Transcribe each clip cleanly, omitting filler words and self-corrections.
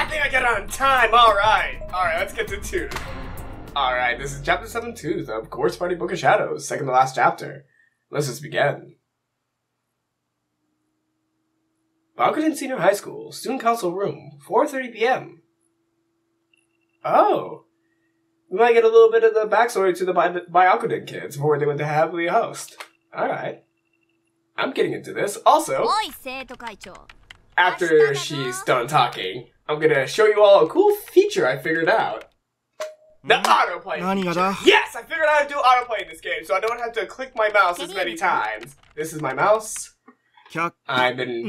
think I got it on time. Alright, let's get to Tooth. Alright, this is chapter 7 Tooth of Quartz Party Book of Shadows, second to last chapter. Let's just begin. Byakuden Senior High School, Student Council Room, 4:30 p.m. Oh. We might get a little bit of the backstory to the Byakuden kids before they went to Heavenly Host. Alright. I'm getting into this. Also, after she's done talking, I'm gonna show you all a cool feature I figured out. The autoplay feature. Yes, I figured out how to do autoplay in this game, so I don't have to click my mouse as many times. This is my mouse. I've been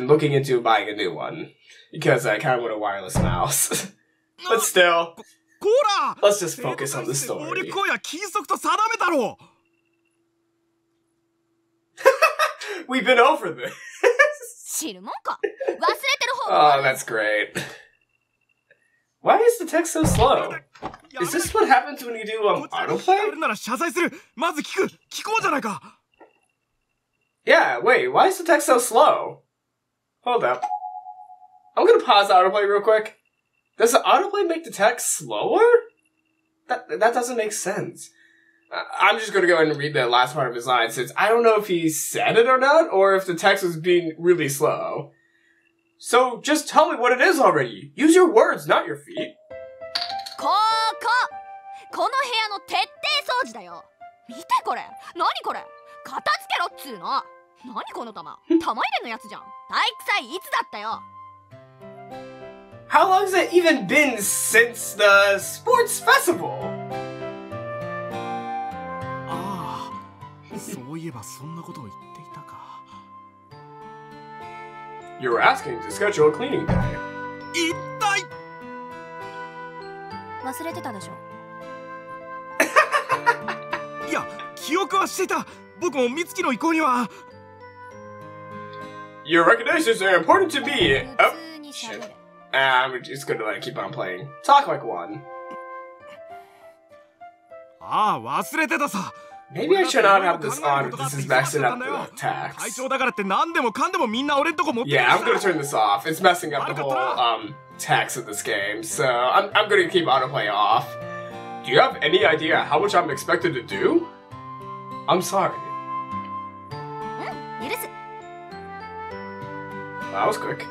looking into buying a new one because I kind of want a wireless mouse. But still, let's just focus on the story. We've been over this. Oh, that's great. Why is the text so slow? Is this what happens when you do autoplay? Yeah, wait, why is the text so slow? Hold up. I'm gonna pause the autoplay real quick. Does the autoplay make the text slower? That doesn't make sense. I'm just gonna go ahead and read the last part of his line since I don't know if he said it or not, or if the text was being really slow. So just tell me what it is already. Use your words, not your feet. How long has it even been since the sports festival? You were asking to schedule a cleaning day. Your recommendations are important to me. Oh, shit. I'm just gonna keep on playing. Talk like one. Maybe I should not have this on if this is messing up the text. Yeah, I'm gonna turn this off. It's messing up the whole text of this game, so I'm gonna keep autoplay off. Do you have any idea how much I'm expected to do? I'm sorry. That was quick.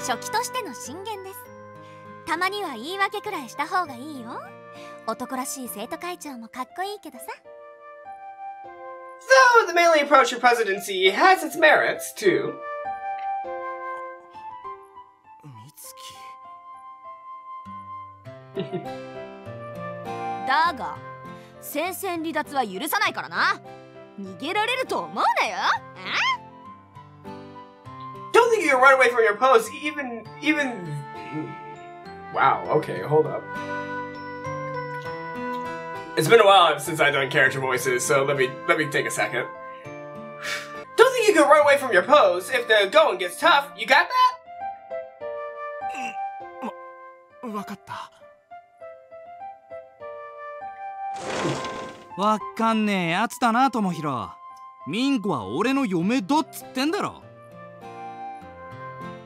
So the melee approach to presidency has its merits too. Don't think you can run away from your post, even... Wow, okay, hold up. It's been a while since I've done character voices, so let me take a second. Don't think you can run away from your pose. If the going gets tough, you got that?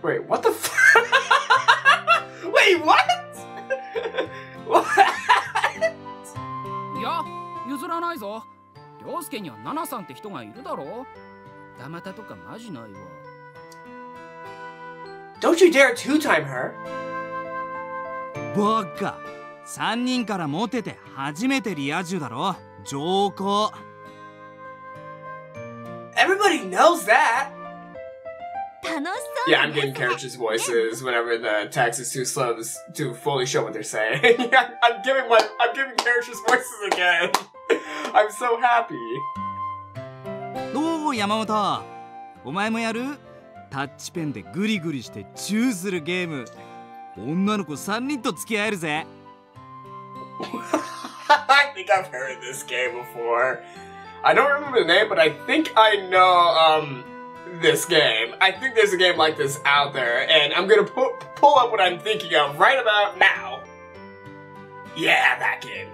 Wait, what the f- Wait, what? What? いや、譲らないぞ。涼介にはナナさんって人がいるだろ。ダマタとかマジないわ。Don't you dare two-time her. バカ。3人からモテて初めてリア充だろ。上皇。Everybody knows that. Yeah, I'm getting characters' voices whenever the text is too slow to fully show what they're saying. I'm giving characters' voices again. I'm so happy. どう山本、お前もやる？タッチペンでグリグリしてチューするゲーム。女の子3人と付き合えるぜ。I think I've heard of this game before. I don't remember the name, but I think I know this game. I think there's a game like this out there, and I'm gonna pull up what I'm thinking of right about now. Yeah, that game.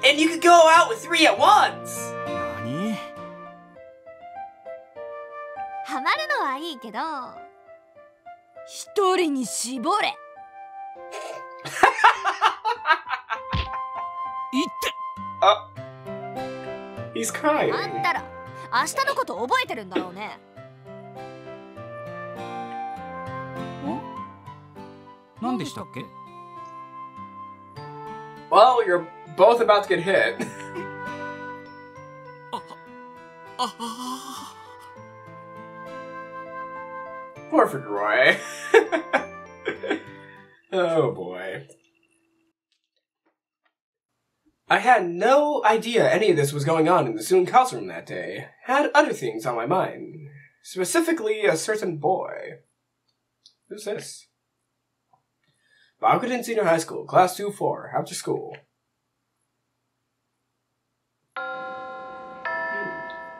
And you could go out with 3 at once! 何？ハマるのはいいけど、一人に絞れ。言って。He's crying. あんたら、明日のこと覚えてるんだろうね。何でしたっけ？ Well, you're both about to get hit. Poor Roy. Oh boy. I had no idea any of this was going on in the student council room that day. Had other things on my mind. Specifically, a certain boy. Who's this? Bakuden Senior High School, Class 2-4, after school.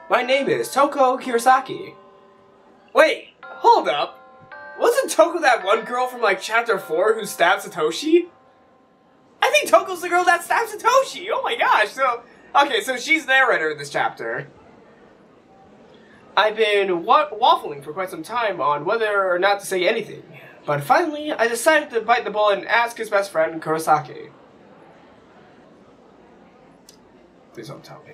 My name is Toko Kirasaki. Wait, hold up. Wasn't Toko that one girl from like chapter 4 who stabbed Satoshi? I think Toko's the girl that stabbed Satoshi! Oh my gosh, so... Okay, so she's the narrator in this chapter. I've been waffling for quite some time on whether or not to say anything. But finally, I decided to bite the bullet and ask his best friend, Kurosaki. Please don't tell me.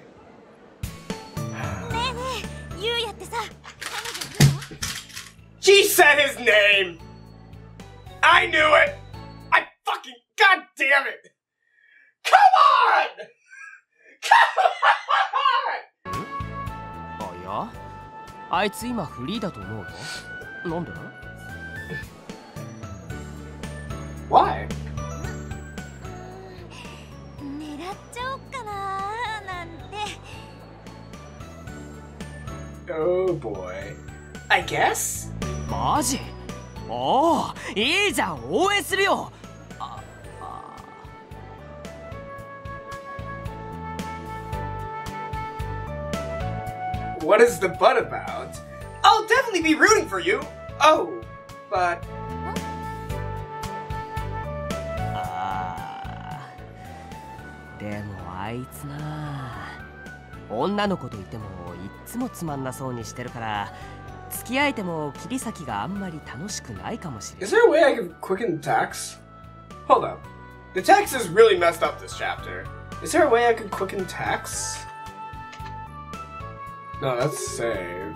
She said his name! I knew it! I fucking... God damn it! Come on! Come on! あ、いや、あいつ今フリーだと思うよ。なんで？Why? 狙っちゃおっかななんて。Oh boy. I guess? マジ？おお、いいじゃん、応援するよ。What is the but about? I'll definitely be rooting for you! Oh, but... でもあいつな、女の子といてもいっつもつまんなそうにしてるから、付き合えても切り先があんまり楽しくないかもしれない。 Is there a way I can quicken the text? Hold up. The text is really messed up this chapter. Is there a way I can quicken text? No, that's save.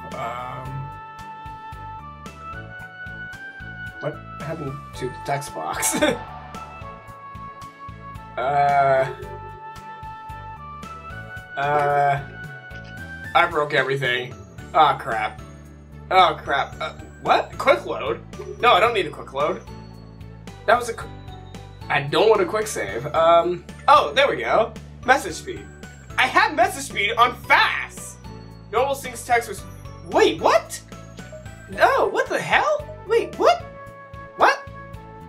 What happened to the text box? I broke everything. Oh crap. Oh crap. What? Quick load? No, I don't need a quick load. That was a... I don't want a quick save. Oh, there we go. Message speed. I have message speed on fast! Normal syncs text was... Wait, what? No, what the hell? Wait, what? What?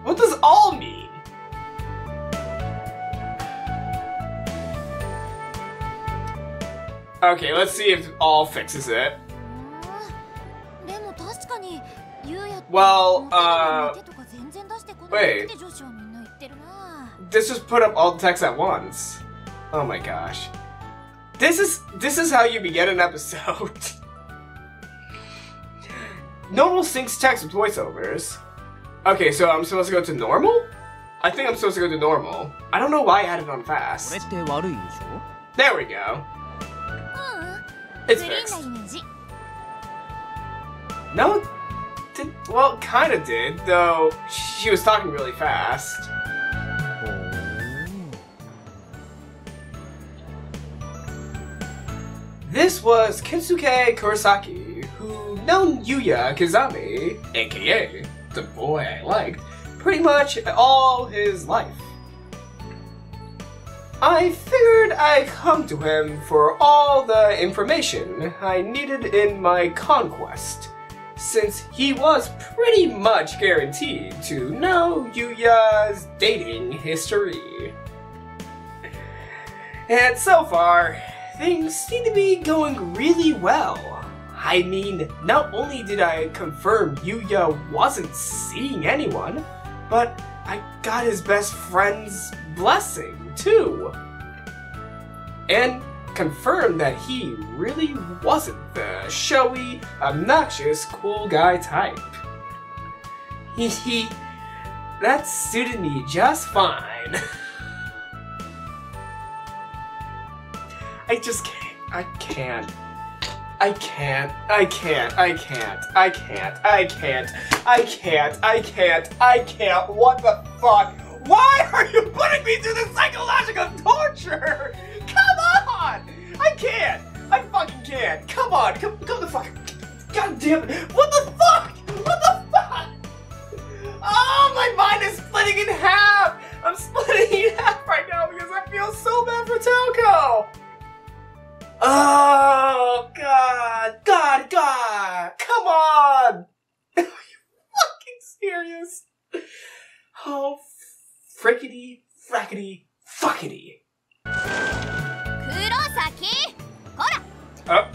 What does all mean? Okay, let's see if all fixes it. Well, wait. This just put up all the text at once. Oh my gosh. This is how you begin an episode. Normal syncs text with voiceovers. Okay, so I'm supposed to go to normal? I think I'm supposed to go to normal. I don't know why I had it on fast. There we go. It's fixed. No, well, kinda did, though she was talking really fast. This was Kensuke Kurosaki, who known Yuya Kizami, aka the boy I liked, pretty much all his life. I figured I'd come to him for all the information I needed in my conquest, since he was pretty much guaranteed to know Yuya's dating history. And so far, things seem to be going really well. I mean, not only did I confirm Yuya wasn't seeing anyone, but I got his best friend's blessing, too. and confirmed that he really wasn't the showy, obnoxious, cool guy type. That suited me just fine. I just can't. I can't. I can't. I can't. I can't. I can't. I can't. I can't. I can't. I can't. What the fuck? Why are you putting me through this psychological torture? Come on! I can't. I fucking can't. Come on. Come the fuck. God damn it. What the fuck? What the fuck? Oh, my mind is splitting in half. I'm splitting in half right now because I feel so bad for Toko. Oh, God. Come on. Are you fucking serious? Oh, frickety, frackety, fuckety. Kurosaki! Kora! Oh.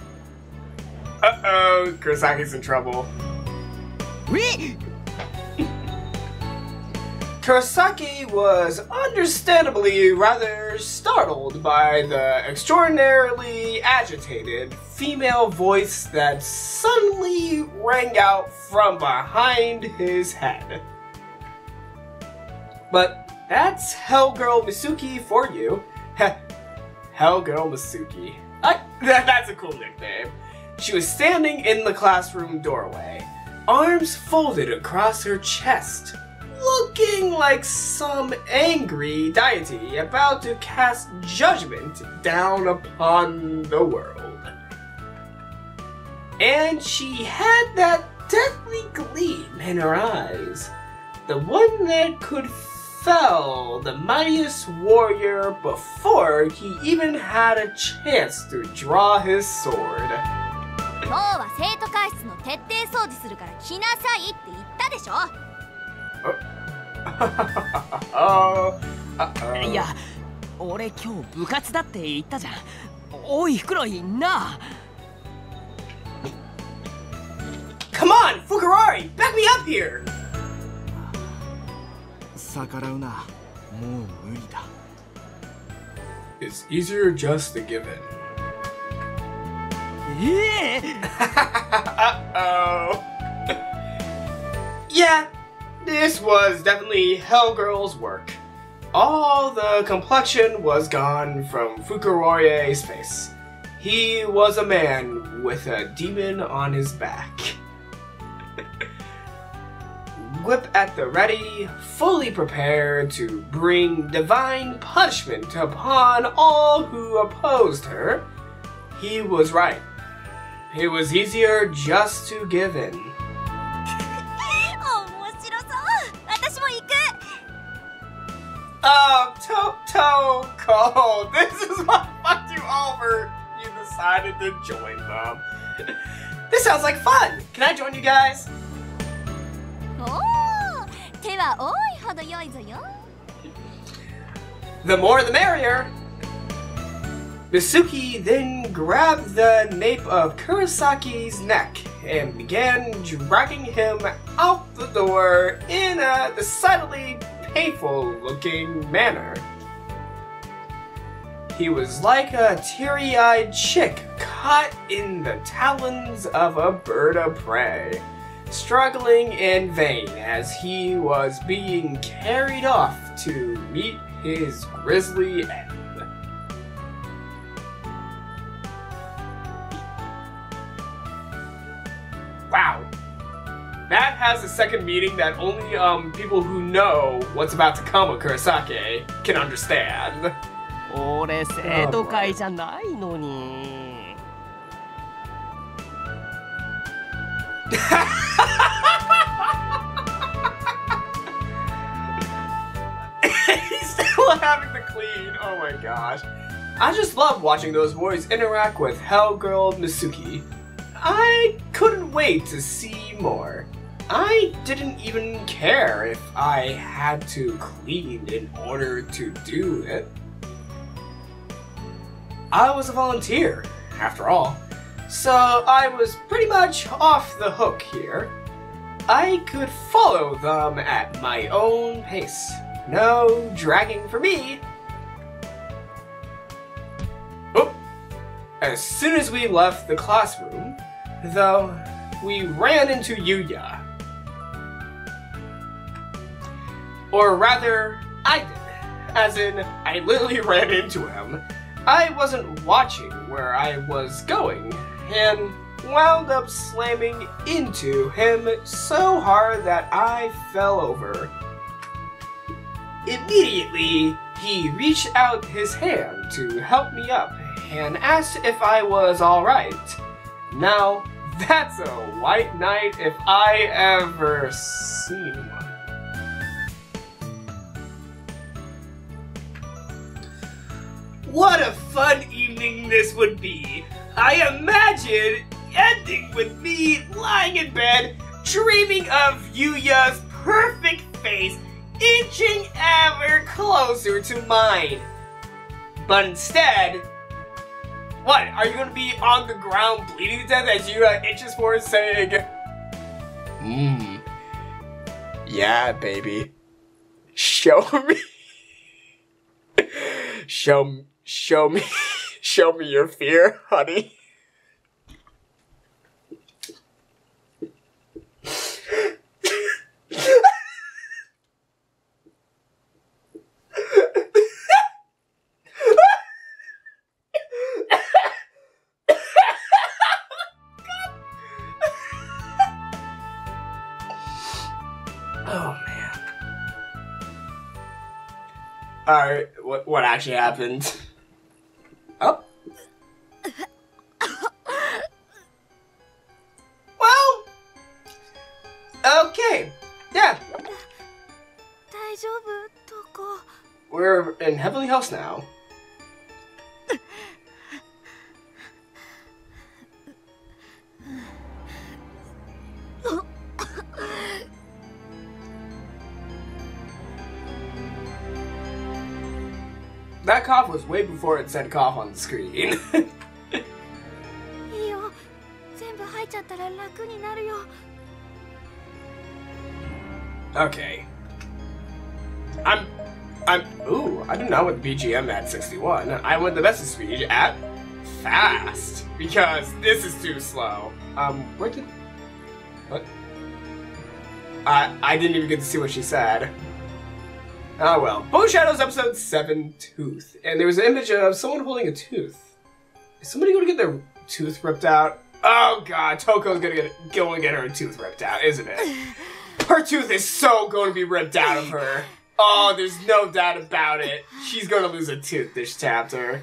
Uh-oh, Kurosaki's in trouble. Kurosaki was understandably rather startled by the extraordinarily agitated female voice that suddenly rang out from behind his head. But that's Hellgirl Misuki for you. Hellgirl Misuki. That's a cool nickname. She was standing in the classroom doorway, arms folded across her chest, looking like some angry deity about to cast judgment down upon the world. And she had that deathly gleam in her eyes, the one that could fell the mightiest warrior before he even had a chance to draw his sword. 今日は生徒会室の徹底掃除するから来なさいって言ったでしょ。いや、俺今日部活だって言ったじゃん。おい、フクロイな。Come on, Fukurari, back me up here. 逆らうな。もう無理だ。It's easier just to give in. Uh-oh. Yeah, this was definitely Hellgirl's work. All the complexion was gone from Fukurari's face. He was a man with a demon on his back. Whip at the ready, fully prepared to bring divine punishment upon all who opposed her. He was right. It was easier just to give in. 面白そう。私も行く。Oh, Toko, this is what fucked you over. You decided to join them. This sounds like fun. Can I join you guys? おお、手は多いほど良いぞよ。The more the merrier. Misuki then grabbed the nape of Kurosaki's neck and began dragging him out the door in a decidedly painful-looking manner. He was like a teary-eyed chick caught in the talons of a bird of prey, struggling in vain as he was being carried off to meet his grisly end. Wow. That has a second meaning that only people who know what's about to come with Kurosaki can understand. 俺生徒会じゃないのに。He's still having to clean. Oh my gosh. I just love watching those boys interact with Hellgirl Misuki. I couldn't wait to see more. I didn't even care if I had to clean in order to do it. I was a volunteer, after all, so I was pretty much off the hook here. I could follow them at my own pace. No dragging for me. As soon as we left the classroom, though, we ran into Yuya. Or rather, I did. As in, I literally ran into him. I wasn't watching where I was going, and wound up slamming into him so hard that I fell over. Immediately, he reached out his hand to help me up and asked if I was alright. Now, that's a white knight if I ever seen one. What a fun evening this would be! I imagine ending with me lying in bed, dreaming of Yuya's perfect face inching ever closer to mine. But instead, what, are you gonna be on the ground bleeding to death as Yuya inches forward saying, yeah, baby. Show me. Show me your fear, honey. Oh man. Alright, what actually happened? Oh. Well, okay. Yeah. We're in Heavenly House now. That cough was way before it said cough on the screen. Okay. Ooh, I did not want the BGM at 61. I want the message speed at fast. Because this is too slow. What? I didn't even get to see what she said. Oh well. Bone Shadows episode 7, Tooth. And there was an image of someone holding a tooth. Is somebody going to get their tooth ripped out? Oh god, Toko's going to get her tooth ripped out, isn't it? Her tooth is so going to be ripped out of her. Oh, there's no doubt about it. She's going to lose a tooth this chapter.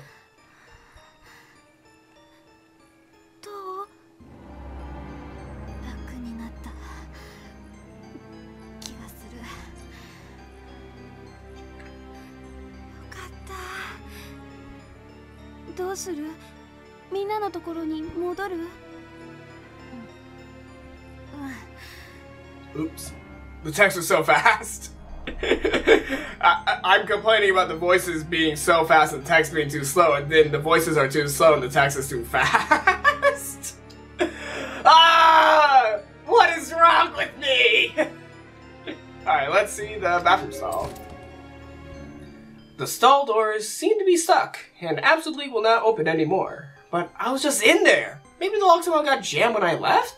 Oops. The text was so fast. I'm complaining about the voices being so fast and the text being too slow, and then the voices are too slow and the text is too fast. Ah! What is wrong with me? Alright, let's see the bathroom stall. The stall doors seem to be stuck, and absolutely will not open anymore. But I was just in there. Maybe the lock somehow got jammed when I left?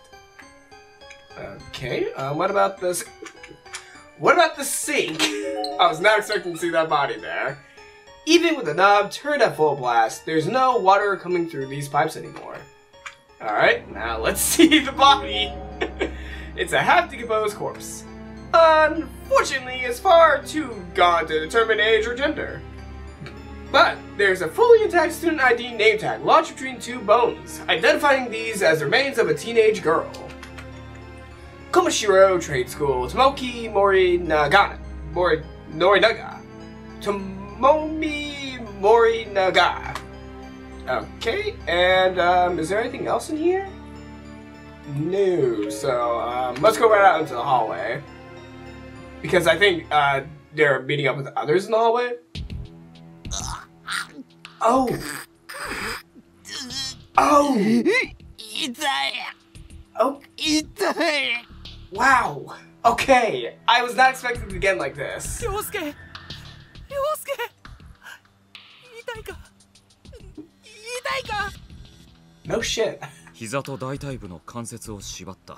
Okay, what about this? What about the sink? I was not expecting to see that body there. Even with the knob turned at full blast, there's no water coming through these pipes anymore. Alright, now let's see the body. It's a half-decomposed corpse. Unfortunately, it's far too gone to determine age or gender. But there's a fully intact student ID name tag lodged between two bones, identifying these as the remains of a teenage girl. Komashiro Trade School, Tomoki Morinaga. Tomomi Morinaga. Okay, and is there anything else in here? No, so let's go right out into the hallway. Because I think they're meeting up with others in the hallway. Oh! Oh! Oh! Wow! Okay, I was not expecting it to begin like this. Ryosuke! No shit. 膝と大腿部の関節を縛った。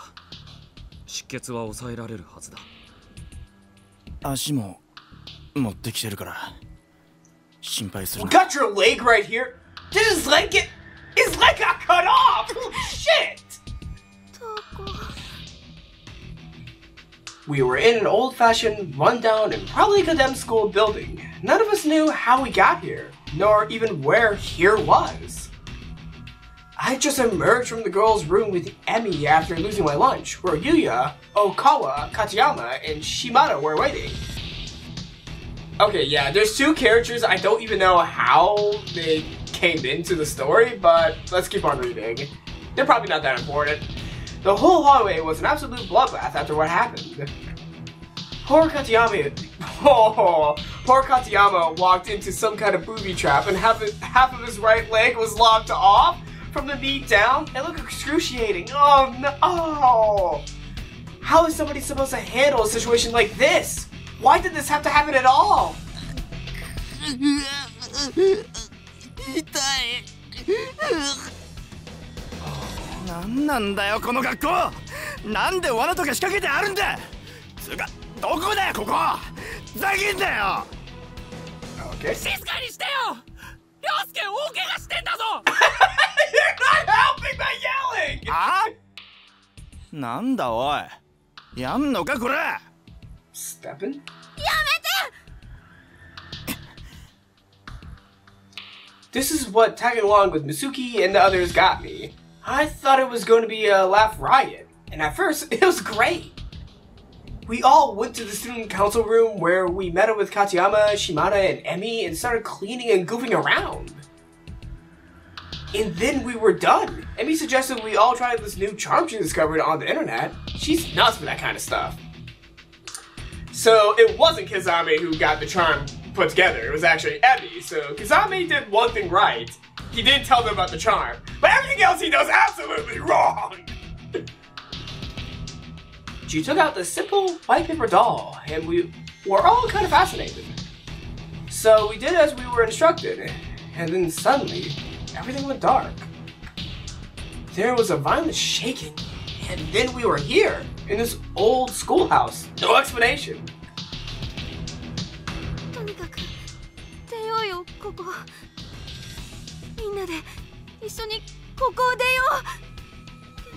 出血は抑えられるはずだ。足も持ってきてるから心配するな。 Got your leg right here? Did his leg got cut off! Holy shit! We were in an old-fashioned, run-down, and probably condemned school building. None of us knew how we got here, nor even where here was. I had just emerged from the girls' room with Emmy after losing my lunch, where Yuya, Okawa, Katayama, and Shimada were waiting. Okay, yeah, there's two characters. I don't even know how they came into the story, but let's keep on reading. They're probably not that important. The whole hallway was an absolute bloodbath after what happened. Poor Katayama walked into some kind of booby trap and half of his right leg was lopped off from the knee down. It looked excruciating. Oh no! How is somebody supposed to handle a situation like this? Why did this have to happen at all? なんなんだよこの学校。なんで罠とか仕掛けてあるんだ。つうかどこだよここ。ふざけんなよ。Okay. 静かにしてよ。涼介大怪我してんだぞ。You're not helping by yelling. あ？なんだおい。やんのかこれ。Steppin'? やめて。 This is what tagging along with Misuki and the others got me. I thought it was going to be a laugh riot, and at first, it was great. We all went to the student council room where we met up with Katayama, Shimada, and Emmy and started cleaning and goofing around. And then we were done. Emmy suggested we all try this new charm she discovered on the internet. She's nuts for that kind of stuff. So it wasn't Kizame who got the charm put together. It was actually Emmy. So Kizame did one thing right. He didn't tell them about the charm. But everything else he does absolutely wrong. She took out the simple white paper doll, and we were all kind of fascinated. So we did as we were instructed, and then suddenly, everything went dark. There was a violent shaking, and then we were here, in this old schoolhouse. No explanation. とにかく出ようよここ。みんなで一緒にここを出よう。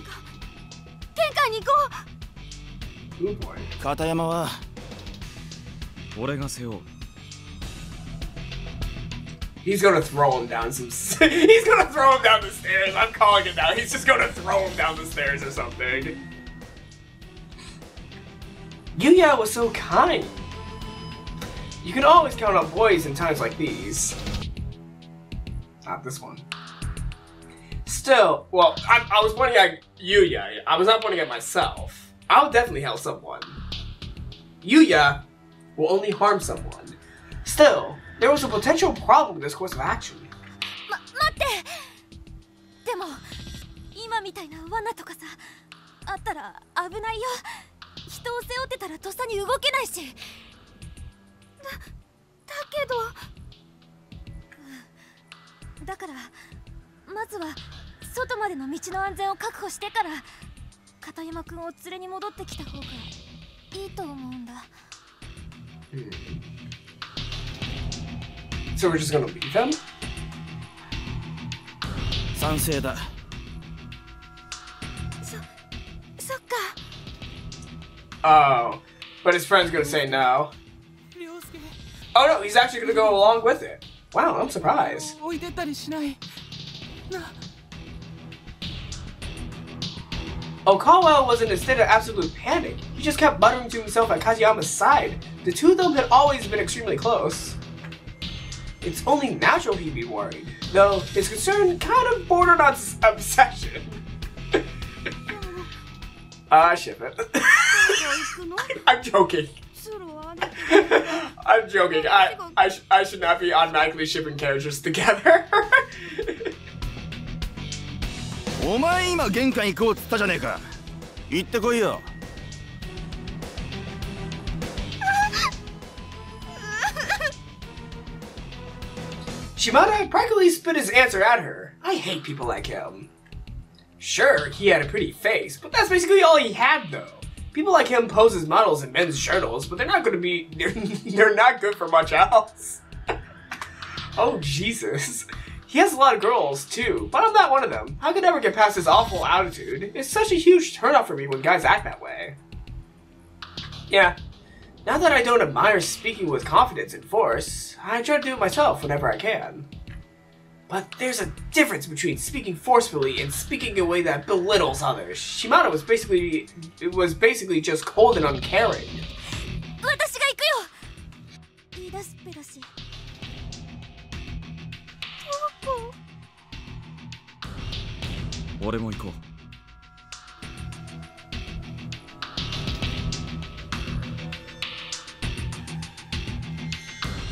玄関に行こう。 Oh boy. 片山は俺が背負う。 He's gonna throw him down some. He's gonna throw him down the stairs. I'm calling it now. He's just gonna throw him down the stairs or something. Yuya was so kind. You can always count on boys in times like these. Not this one. Still, well, I was pointing at Yuya. I was not pointing at myself. I would definitely help someone. Yuya will only harm someone. Still, there was a potential problem with this course of action. 待って。でも今みたいな罠とかさ、あったら危ないよ。人を背負ってたらとっさに動けないし。だけど、だからまずは外までの道の安全を確保してから片山くんを連れに戻ってきた方がいいと思うんだ。So we're just gonna leave him? 賛成だ。そっか。 Oh, but his friend's gonna say no. Oh no, he's actually gonna go along with it. Wow, I'm surprised. Okawa was in a state of absolute panic. He just kept muttering to himself at Katayama's side. The two of them had always been extremely close. It's only natural he'd be worried, though his concern kind of bordered on obsession. Ship it. I'm joking. I'm joking. I should not be automatically shipping characters together. お前今玄関行こうっつったじゃねえか。行ってこいよ。Shimada practically spit his answer at her. I hate people like him. Sure, he had a pretty face, but that's basically all he had though. People like him pose as models in men's journals, but they're not good for much else. Oh Jesus. He has a lot of girls too, but I'm not one of them. I could never get past his awful attitude. It's such a huge turnoff for me when guys act that way. Yeah, now that I don't admire speaking with confidence and force, I try to do it myself whenever I can. But there's a difference between speaking forcefully and speaking in a way that belittles others. Shimano was basically just cold and uncaring. 私が行くよ。言い出すっぺだし。俺も行こう。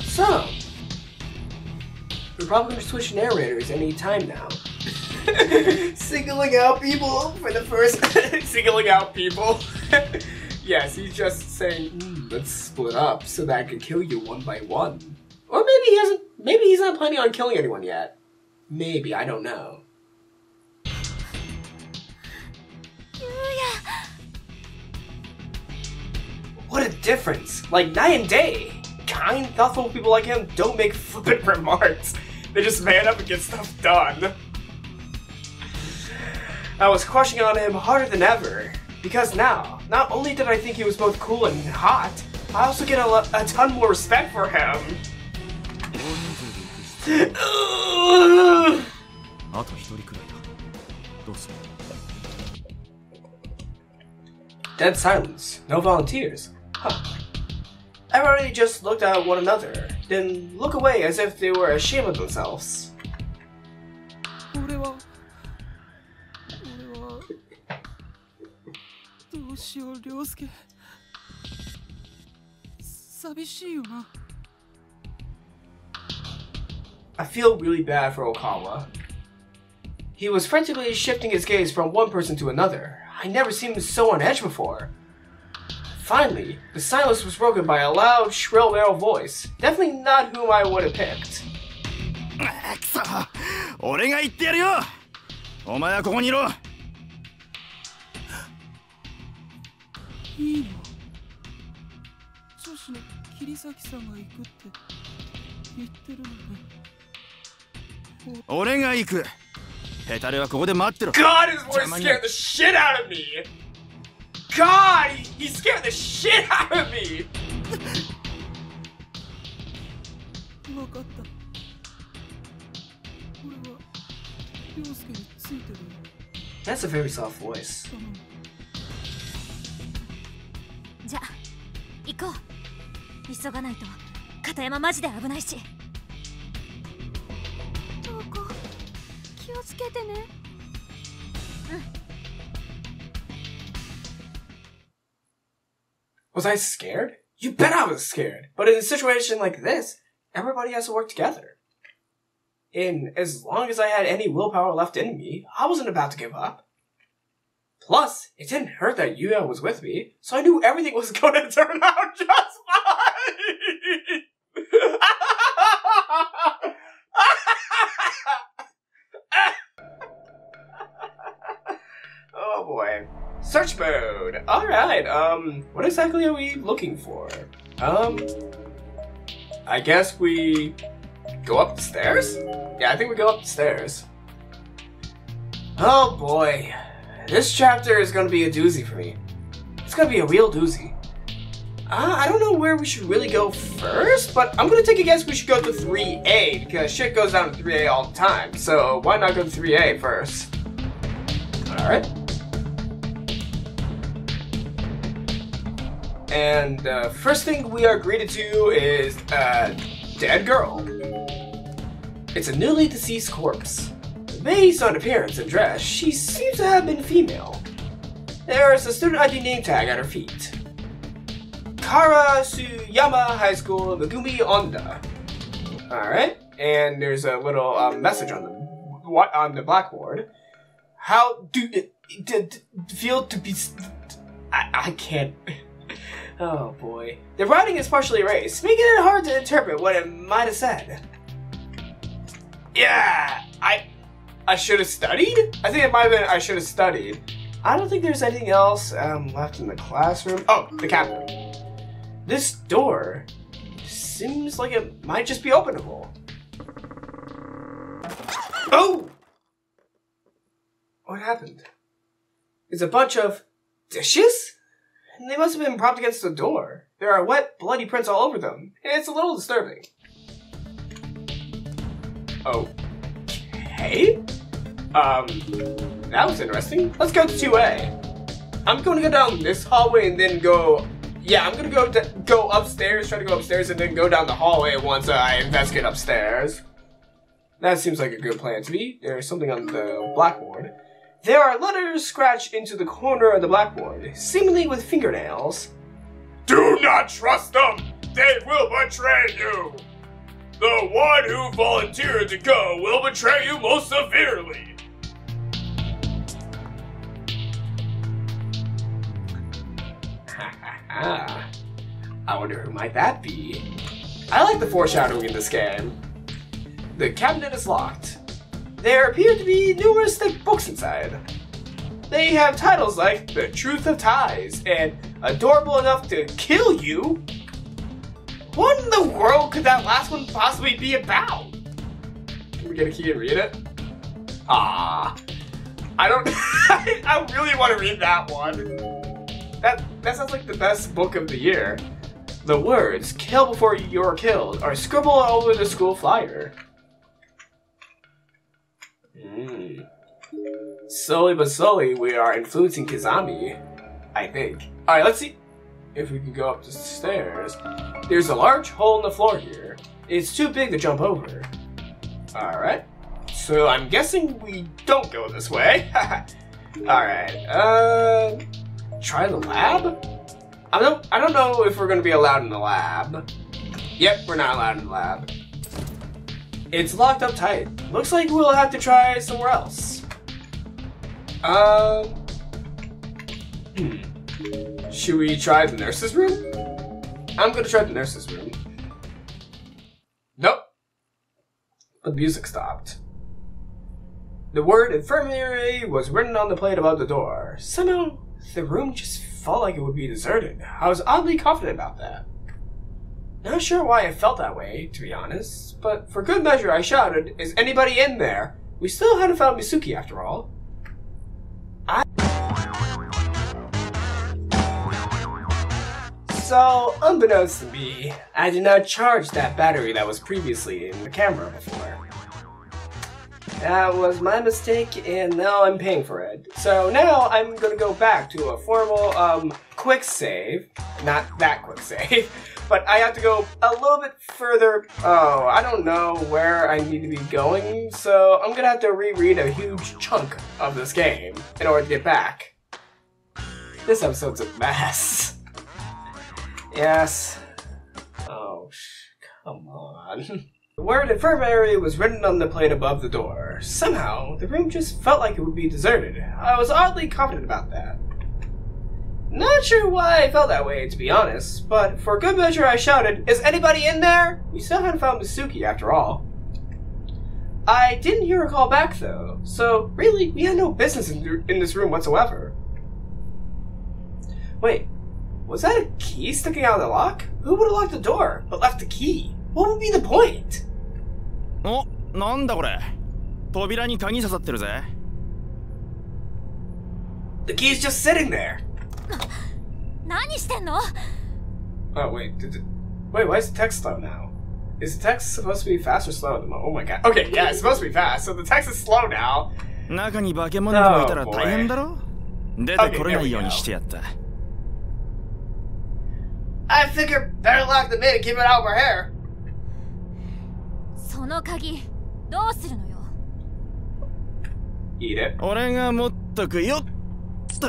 So, we're probably going to switch narrators any time now. Singling out people for the first... Singling out people. Yes, he's just saying, let's split up so that I can kill you one by one. Or maybe he's not planning on killing anyone yet. Maybe, I don't know. What a difference! Like night and day! Kind, thoughtful people like him don't make flippant remarks. They just man up and get stuff done. I was crushing on him harder than ever. Because now, not only did I think he was both cool and hot, I also get a ton more respect for him. Dead silence. No volunteers. Huh. Everybody just looked at one another, then look away as if they were ashamed of themselves. I feel really bad for Okawa. He was frantically shifting his gaze from one person to another. I never seen him so on edge before. Finally, the silence was broken by a loud, shrill male voice. Definitely not whom I would have picked. God, his voice scared the shit out of me! God, he scared the shit out of me! That's a very soft voice. じゃあ、行こう。急がないと片山マジで危ないし。どこ？気をつけてね。Was I scared? You bet I was scared. But in a situation like this, everybody has to work together. And as long as I had any willpower left in me, I wasn't about to give up. Plus, it didn't hurt that Yuya was with me, so I knew everything was going to turn out just fine! Oh boy. Search mode! Alright, what exactly are we looking for? I guess we go up the stairs? Yeah, I think we go up the stairs. Oh boy. This chapter is gonna be a doozy for me. It's gonna be a real doozy. I don't know where we should really go first, but I'm gonna take a guess we should go to 3A, because shit goes down to 3A all the time, so why not go to 3A first? Alright. And the first thing we are greeted to is a dead girl. It's a newly deceased corpse. Based on appearance and dress, she seems to have been female. There is a student ID name tag at her feet. Karasuyama High School, Megumi Onda. Alright, and there's a little message on the blackboard. How do it feel to be... I can't... Oh boy. The writing is partially erased, making it hard to interpret what it might have said. Yeah, I should have studied? I think it might have been I should have studied. I don't think there's anything else left in the classroom. Oh, the cabinet. This door seems like it might just be openable. Oh! What happened? It's a bunch of dishes? They must have been propped against the door. There are wet, bloody prints all over them, and it's a little disturbing. Okay. That was interesting. Let's go to 2A. I'm going to go down this hallway and then go... Yeah, I'm going to go upstairs, try to go upstairs, and then go down the hallway once I investigate upstairs. That seems like a good plan to me. There's something on the blackboard. There are letters scratched into the corner of the blackboard, seemingly with fingernails. Do not trust them! They will betray you! The one who volunteered to go will betray you most severely! I wonder who might that be? I like the foreshadowing in this game. The cabinet is locked. There appear to be numerous thick books inside. They have titles like The Truth of Ties and Adorable Enough to Kill You. What in the world could that last one possibly be about? Can we get a key and read it? I don't... I really want to read that one. That sounds like the best book of the year. The words, "Kill before you're killed," are scribbled all over the school flyer. Slowly but slowly, we are influencing Kizami, I think. Alright, let's see if we can go up the stairs. There's a large hole in the floor here. It's too big to jump over. Alright. So I'm guessing we don't go this way. Alright, try the lab? I don't know if we're gonna be allowed in the lab. Yep, we're not allowed in the lab. It's locked up tight. Looks like we'll have to try somewhere else. Should we try the nurse's room? I'm gonna try the nurse's room. Nope. But the music stopped. The word infirmary was written on the plate above the door. Somehow, the room just felt like it would be deserted. I was oddly confident about that. Not sure why I felt that way, to be honest, but for good measure I shouted, "Is anybody in there?" We still hadn't found Misuki after all. So, unbeknownst to me, I did not charge that battery that was previously in the camera before. That was my mistake, and now I'm paying for it. So now I'm gonna go back to a formal, quick save. Not that quick save, but I have to go a little bit further. Oh, I don't know where I need to be going, so I'm gonna have to reread a huge chunk of this game in order to get back. This episode's a mess. Yes. Oh, come on. The word infirmary was written on the plate above the door. Somehow, the room just felt like it would be deserted. I was oddly confident about that. Not sure why I felt that way, to be honest, but for good measure I shouted, "Is anybody in there?" We still hadn't found Misuki after all. I didn't hear a call back though, so really, we had no business in this room whatsoever. Wait, was that a key sticking out of the lock? Who would have locked the door, but left the key? What would be the point? お、なんだこれ。扉に鍵刺さってるぜ。The key's just sitting there. 何してんの? Oh wait, wait, why is the text slow now? Is the text supposed to be fast or slow at the moment? Oh my god. Okay, yeah, it's supposed to be fast, so the text is slow now. 中に化け物がいたら大変だろ。出てこれないようにしてやった。I figure better lock them in and keep it out of our hair. その鍵どうするのよ? Eat it. 俺が持っとくよっと。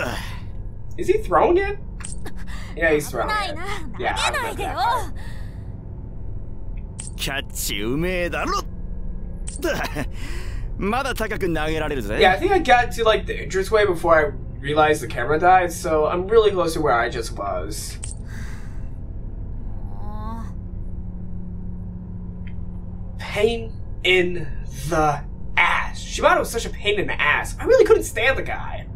Is he throwing it? Yeah, he's throwing ない it. な、 Yeah, 投げないでよ。キャッチうめえだろ。まだ高く投げられるぜ。 Yeah, I think I got to like the entranceway before I realized the camera died, so I'm really close to where I just was. Pain in the ass. Shimada was such a pain in the ass. I really couldn't stand the guy.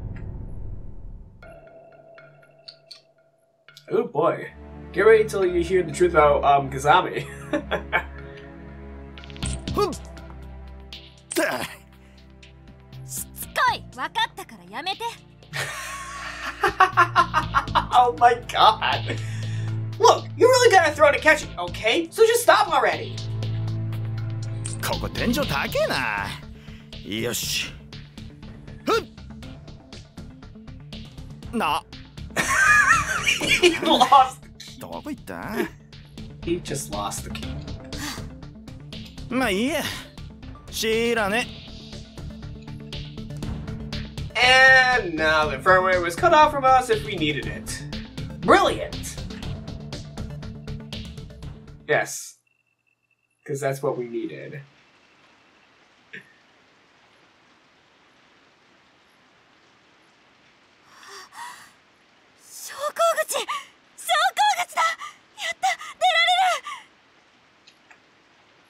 Oh boy. Get ready till you hear the truth about Kazami. Oh my god. Look, you really gotta throw to catch it, okay? So just stop already. ここ天井高えな。よし。ふっ。な。He lost. どこ行った？ He just lost the key. まあいいや。知らね。And now the firmware was cut off from us if we needed it. Brilliant! Yes. Because that's what we needed.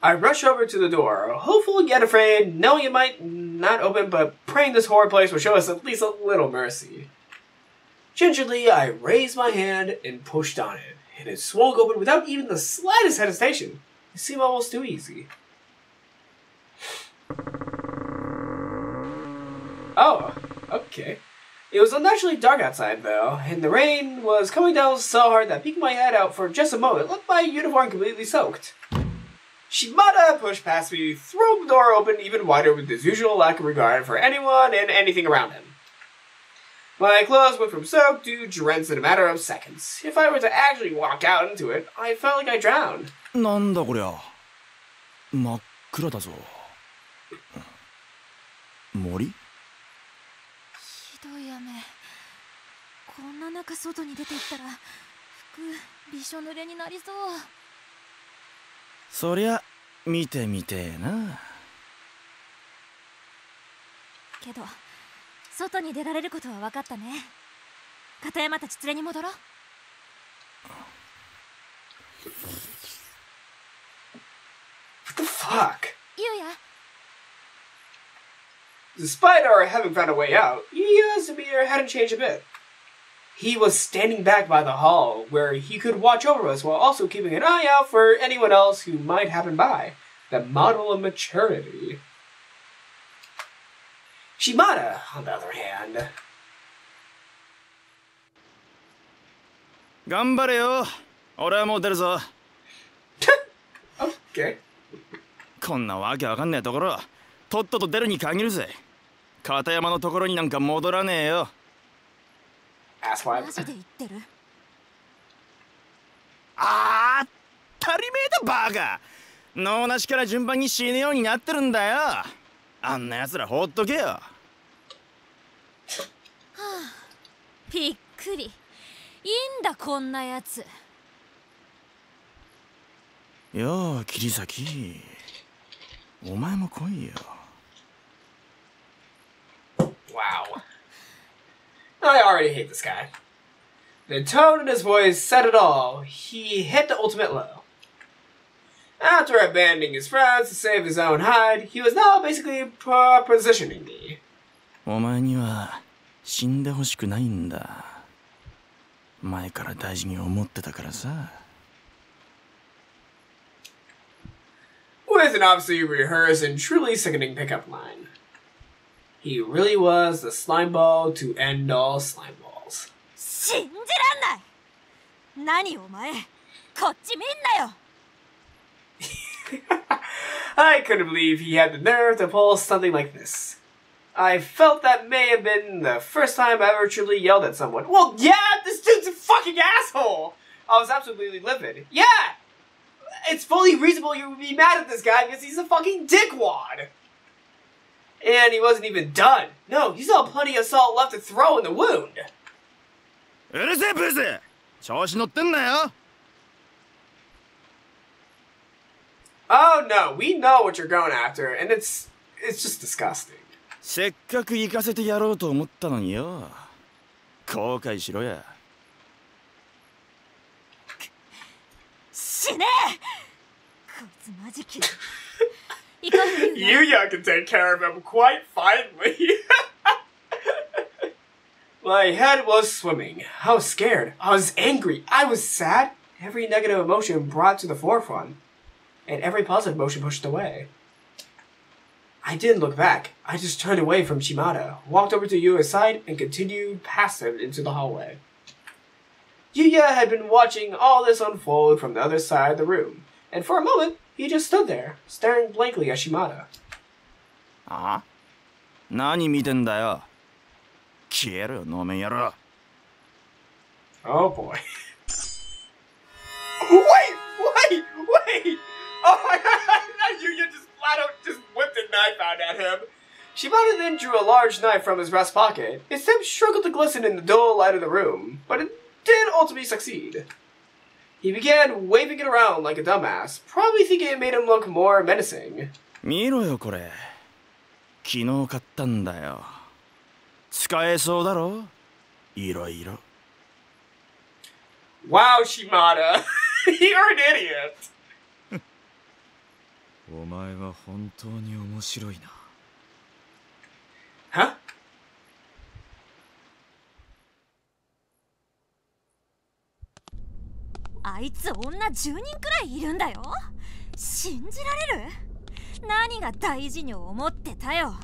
I rush over to the door, hopeful yet afraid, knowing it might not open, but praying this horrid place will show us at least a little mercy. Gingerly, I raised my hand and pushed on it, and it swung open without even the slightest hesitation. It seemed almost too easy. Oh, okay. It was unnaturally dark outside, though, and the rain was coming down so hard that peeking my head out for just a moment left my uniform completely soaked. Shimada pushed past me, throwing the door open even wider with his usual lack of regard for anyone and anything around him. My clothes went from soaked to drenched in a matter of seconds. If I were to actually walk out into it, I felt like I drowned. なんだこりゃ。真っ暗だぞ。森？ひどい雨。こんな中外に出て行ったら服びしょ濡れになりそう。そりゃ見てみてえな。けど外に出られることは分かったね。片山たち連れに戻ろう。What the fuck? ゆうや。Despite our having found a way out, Yuya's demeanor hadn't changed a bit. He was standing back by the hall, where he could watch over us while also keeping an eye out for anyone else who might happen by. The model of maturity. Shimada, on the other hand. 頑張れよ。俺はもう出るぞ。Okay. こんなわけわかんねえところ、とっとと出るに限るぜ。片山のところになんか戻らねえよ。マジで言ってる？あー、当たり前だバカ。脳なしから順番に死ぬようになってるんだよ。あんな奴ら放っとけよ。はあ、びっくり。いいんだこんなやつ。よう桐崎、お前も来いよ。Wow. I already hate this guy. The tone in his voice said it all. He hit the ultimate low. After abandoning his friends to save his own hide, he was now basically positioning me. お前には死んでほしくないんだ。前から大事に思ってたからさ。With an obviously rehearsed and truly sickening pickup line. He really was the slime ball to end all slime balls. 信じらんない。何お前、こっち見んなよ。I couldn't believe he had the nerve to pull something like this. I felt that may have been the first time I ever truly yelled at someone. Well, yeah, this dude's a fucking asshole! I was absolutely livid. Yeah! It's fully reasonable you would be mad at this guy because he's a fucking dickwad! And he wasn't even done. No, he still had plenty of salt left to throw in the wound. うるせえブス！調子乗ってんなよ。Oh no, we know what you're going after, and it's just disgusting. せっかく行かせてやろうと思ったのによ。後悔しろや。死ねえ！こいつマジきれい。Yuya can take care of him quite finely. My head was swimming. I was scared. I was angry. I was sad. Every negative emotion brought to the forefront, and every positive emotion pushed away. I didn't look back. I just turned away from Shimada, walked over to Yuya's side, and continued past him into the hallway. Yuya had been watching all this unfold from the other side of the room, and for a moment, he just stood there, staring blankly at Shimada. Ah? 何見てんだよ。消えろよ、能面野郎。Oh boy. Wait! Oh my god! Yuya just flat out just whipped a knife out at him. Shimada then drew a large knife from his breast pocket. Its tip struggled to glisten in the dull light of the room, but it did ultimately succeed. He began waving it around like a dumbass, probably thinking it made him look more menacing. 見ろよこれ。昨日買ったんだよ。使えそうだろ？いろいろ。Wow, Shimada. You're an idiot. お前は本当に面白いな。Huh? あいつ女10人くらいいるんだよ。信じられる？何が大事に思ってたよ。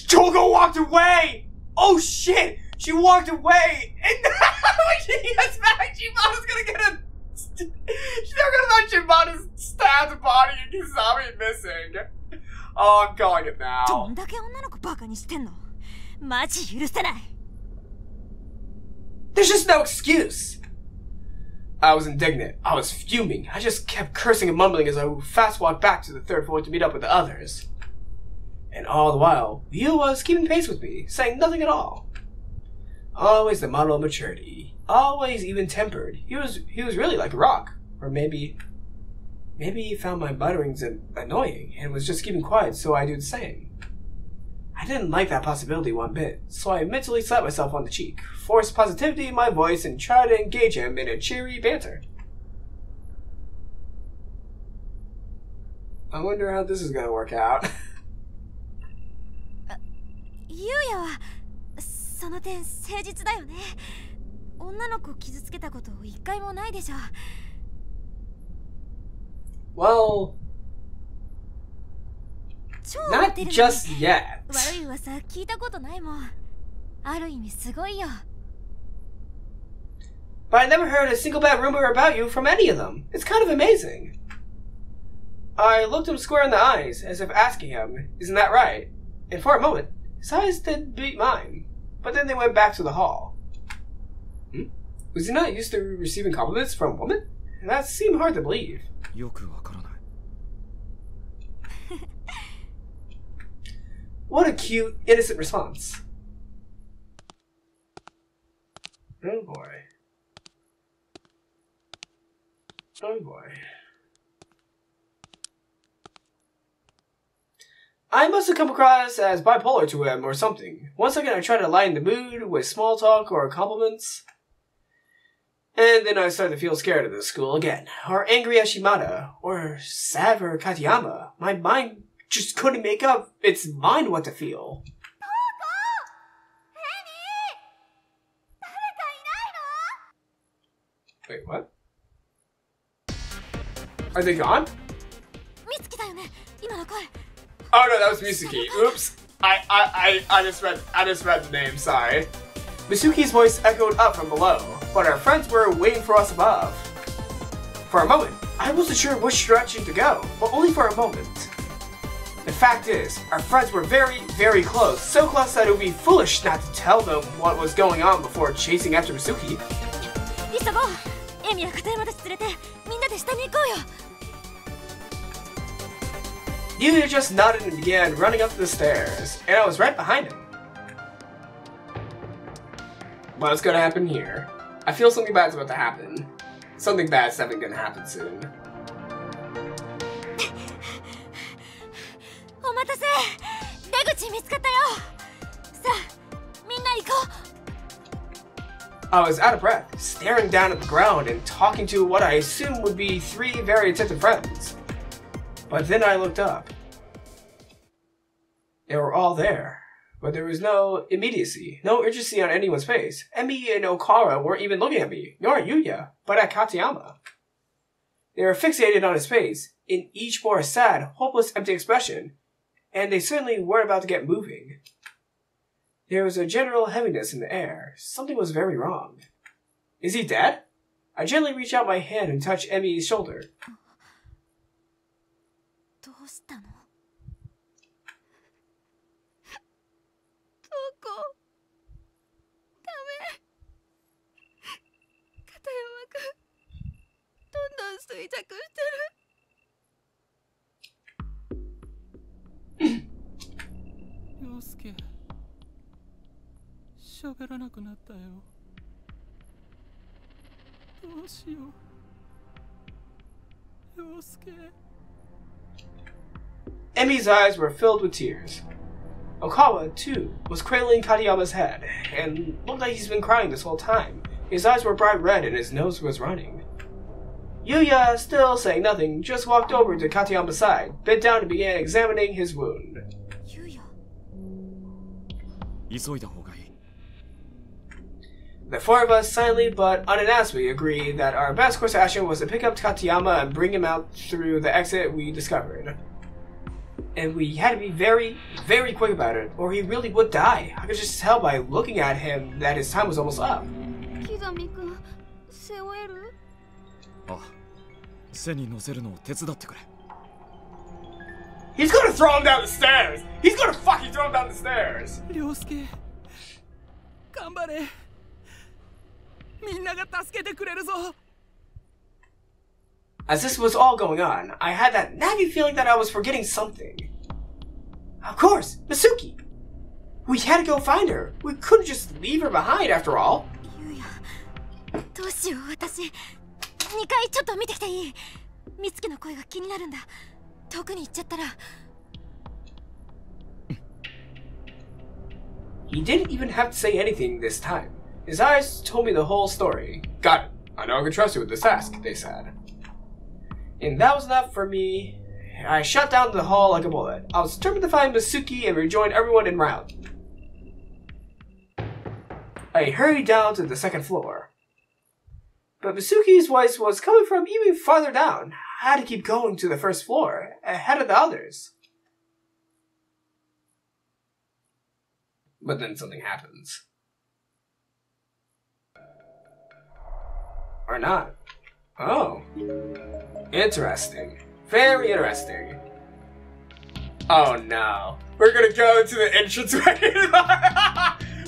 Togo walked away! Oh shit! She walked away! And when she gets back, Shimada's gonna get a... She's never gonna let Shimada's stabbed body and Kisame missing. Oh, I'm calling it now. どんだけ女の子バカにしてんの？マジ許せない。There's just no excuse! I was indignant. I was fuming. I just kept cursing and mumbling as I fast walked back to the third floor to meet up with the others. And all the while, Ryu was keeping pace with me, saying nothing at all. Always the model of maturity. Always even-tempered. He was really like a rock. Or maybe he found my mutterings annoying and was just keeping quiet so I do the same. I didn't like that possibility one bit, so I mentally slapped myself on the cheek, forced positivity in my voice, and tried to engage him in a cheery banter. I wonder how this is gonna work out. ゆうやはその点誠実だよね。女の子を傷つけたこと一回もないでしょ。Well, not just yet. 悪い噂聞いたことないもん。ある意味すごいよ。But I never heard a single bad rumor about you from any of them. It's kind of amazing. I looked him square in the eyes, as if asking him, isn't that right? And for a moment, his eyes did beat mine, but then they went back to the hall. Was he not used to receiving compliments from women? That seemed hard to believe. よくわからない。What a cute, innocent response. Oh boy. Oh boy. I must have come across as bipolar to him or something. One second I try to lighten the mood with small talk or compliments, and then I start to feel scared of this school again, or angry at Shimada, or sad for Katayama. My mind just couldn't make up its mind what to feel. Wait, what? Are they gone? Oh no, that was Mitsuki. Oops. I just read the name, sorry. Mitsuki's voice echoed up from below, but our friends were waiting for us above. For a moment, I wasn't sure which direction to go, but only for a moment. The fact is, our friends were very, very close, so close that it would be foolish not to tell them what was going on before chasing after Mitsuki. Yuya just nodded and began running up the stairs, and I was right behind him. What's gonna happen here? I feel something bad's about to happen. Something bad's definitely gonna happen soon. I was out of breath, staring down at the ground and talking to what I assumed would be three very attentive friends. But then I looked up. They were all there, but there was no immediacy, no urgency on anyone's face. Emi and Okawa weren't even looking at me, nor at Yuya, but at Katayama. They were fixated on his face, in each bore a sad, hopeless, empty expression, and they certainly weren't about to get moving. There was a general heaviness in the air. Something was very wrong. Is he dead? I gently reached out my hand and touched Emi's shoulder. Yosuke, 喋らなくなったよ。どうしよう。Yosuke. Emi's eyes were filled with tears. Okawa, too, was cradling Katayama's head, and looked like he's been crying this whole time. His eyes were bright red and his nose was running. Yuya, still saying nothing, just walked over to Katayama's side, bent down and began examining his wound. Yuya. The four of us silently but unanimously agreed that our best course of action was to pick up Katayama and bring him out through the exit we discovered. And we had to be very, very quick about it, or he really would die. I could just tell by looking at him that his time was almost up. He's gonna throw him down the stairs! He's gonna fucking throw him down the stairs! Ryosuke, 頑張れ。みんなが助けてくれるぞ。 As this was all going on, I had that nagging feeling that I was forgetting something. Of course, Misuki! We had to go find her. We couldn't just leave her behind after all. Yuya, どうしよう、私。2回ちょっと見てきていい？美月の声が気になるんだ。遠くに行っちゃったら。He didn't even have to say anything this time. His eyes told me the whole story. Got it. I know I can trust you with this task, they said. And that was enough for me. I shot down the hall like a bullet. I was determined to find Misuki and rejoin everyone en route. I hurried down to the second floor. But Misuki's voice was coming from even farther down. I had to keep going to the first floor, ahead of the others. But then something happens. Or not. Oh. Interesting. Very interesting. Oh no. We're gonna go to the entranceway.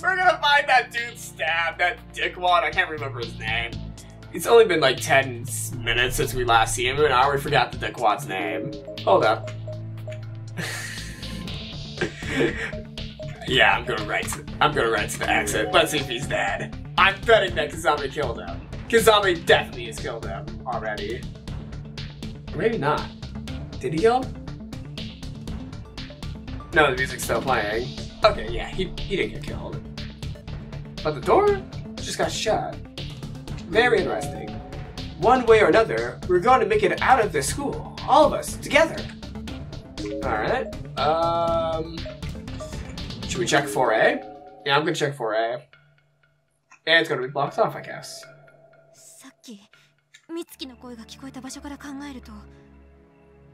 We're gonna find that dude stabbed, that dickwad. I can't remember his name. It's only been like 10 minutes since we last seen him, and I already forgot the dickwad's name. Hold up. Yeah, I'm gonna right to the exit. Let's see if he's dead. I'm betting that Kazami killed him. Kazami definitely has killed him already. Or maybe not. Did he kill him? No, the music's still playing. Okay, yeah, he didn't get killed. But the door just got shut. Very interesting. One way or another, we're going to make it out of this school. All of us, together. Alright. Should we check 4A? Yeah, I'm gonna check 4A. And it's gonna be blocked off, I guess. さっき美月の声が聞こえた場所から考えると、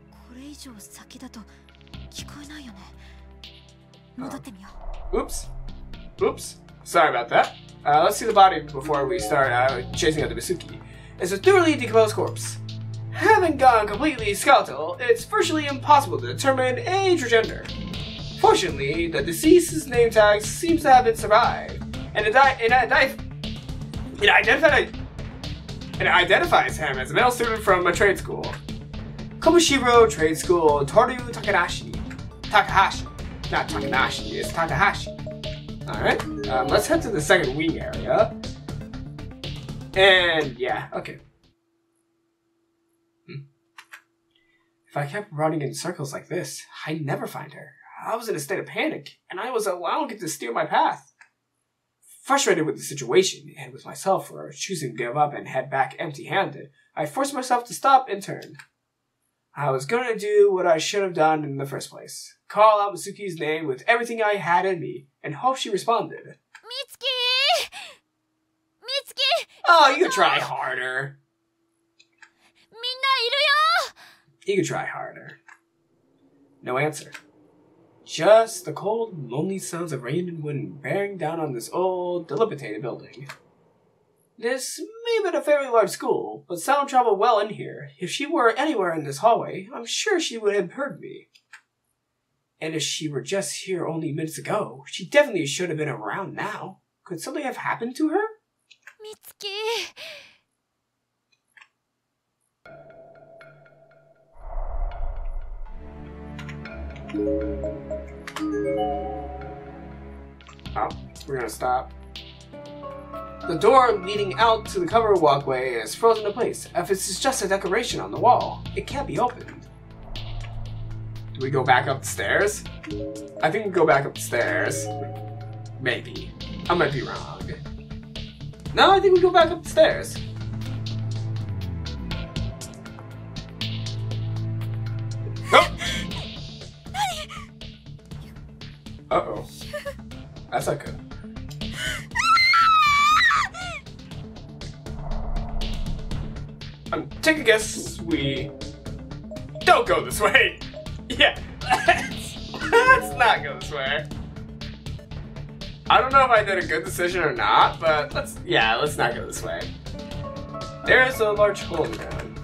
これ以上先だと聞こえないよね。戻ってみよう。 Oops. Oops. Sorry about that. Let's see the body before we start chasing after Misuki. It's a thoroughly decomposed corpse. Having gone completely skeletal, it's virtually impossible to determine age or gender. Fortunately, the deceased's name tag seems to have been survived, and it identifies him as a male student from a trade school. Kobushiro Trade School, Toru Takahashi. Not Takanashi, it's Takahashi. Alright, let's head to the second wing area. And yeah, okay. If I kept running in circles like this, I'd never find her. I was in a state of panic, and I was allowing it to steer my path. Frustrated with the situation, and with myself for choosing to give up and head back empty-handed, I forced myself to stop and turn. I was gonna do what I should have done in the first place. Call out Mitsuki's name with everything I had in me, and hope she responded. Mitsuki! Mitsuki! Oh, you could try harder. みんないるよ! You could try harder. No answer. Just the cold, lonely sounds of rain and wind bearing down on this old, dilapidated building. This may have been a fairly large school, but sound traveled well in here. If she were anywhere in this hallway, I'm sure she would have heard me. And if she were just here only minutes ago, she definitely should have been around now. Could something have happened to her? Mitsuki... Oh, we're gonna stop. The door leading out to the covered walkway is frozen in place. If it's just a decoration on the wall, it can't be opened. Do we go back up the stairs? I think we go back up the stairs. Maybe. I might be wrong. No, I think we go back up the stairs. Oh! Uh-oh. That's not good. Take a guess we don't go this way. Yeah, let's not go this way. I don't know if I did a good decision or not, but let's not go this way. There's a large hole in the ground.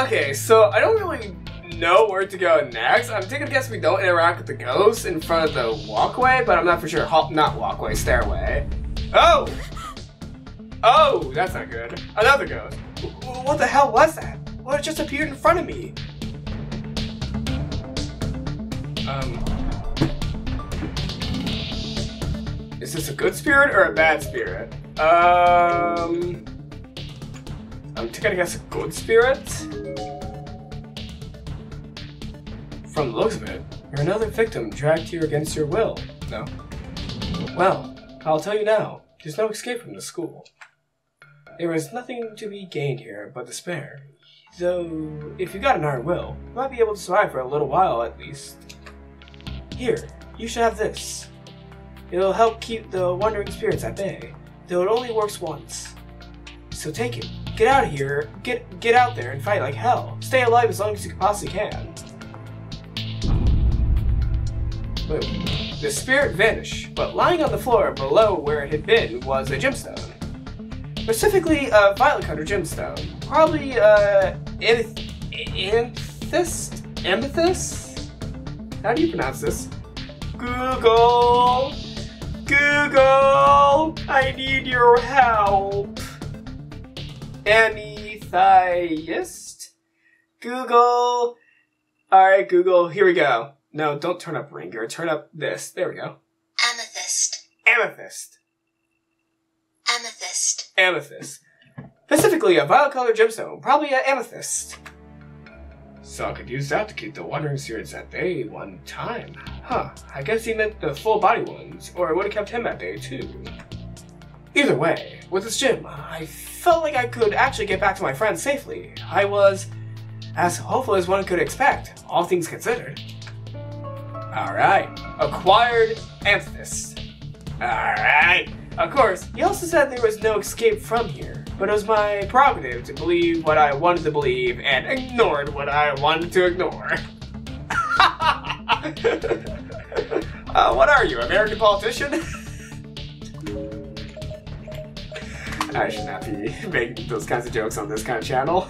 Okay, so I don't really know where to go next. I'm taking a guess we don't interact with the ghosts in front of the walkway, but I'm not for sure. Not walkway, stairway. Oh! Oh, that's not good. Another ghost. What the hell was that? What just appeared in front of me? Is this a good spirit or a bad spirit? I'm taking a guess a good spirit? From the looks of it, you're another victim dragged here against your will. No? Well, I'll tell you now, there's no escape from the school. There is nothing to be gained here but despair. Though, if you got an iron will, you might be able to survive for a little while at least. Here, you should have this. It'll help keep the wandering spirits at bay, though it only works once. So take it. Get out of here, get out there and fight like hell. Stay alive as long as you possibly can. Wait, the spirit vanished, but lying on the floor below where it had been was a gemstone. Specifically, a violet-colored gemstone. Probably, amethyst? Amethyst? How do you pronounce this? Google! Google! I need your help! Amethyst? Google! Alright, Google, here we go. No, don't turn up Ringer. Turn up this. There we go. Amethyst. Amethyst. Amethyst. Amethyst. Specifically, a violet-colored gemstone. Probably an amethyst. So I could use that to keep the wandering spirits at bay one time. Huh. I guess he meant the full-body ones, or it would have kept him at bay too. Either way, with this gem, I felt like I could actually get back to my friends safely. I was as hopeful as one could expect, all things considered. Alright, acquired amethyst. Alright. Of course, he also said there was no escape from here, but it was my prerogative to believe what I wanted to believe and ignored what I wanted to ignore. What are you, American politician? I should not be making those kinds of jokes on this kind of channel.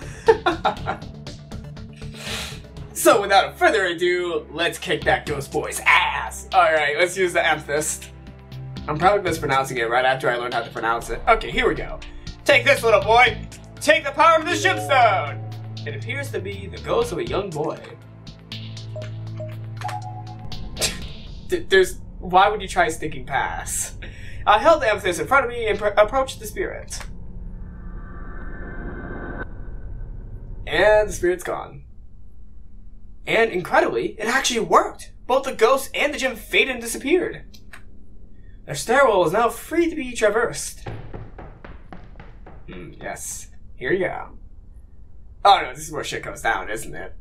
So without further ado, let's kick that ghost boy's ass! Alright, let's use the amethyst. I'm probably mispronouncing it right after I learned how to pronounce it. Okay, here we go. Take this, little boy! Take the power of the gemstone! It appears to be the ghost of a young boy. Why would you try sneaking past? I held the amethyst in front of me and approached the spirit. And the spirit's gone. And incredibly, it actually worked! Both the ghost and the gem faded and disappeared. Their stairwell is now free to be traversed. Yes. Here you go. Oh no, this is where shit goes down, isn't it?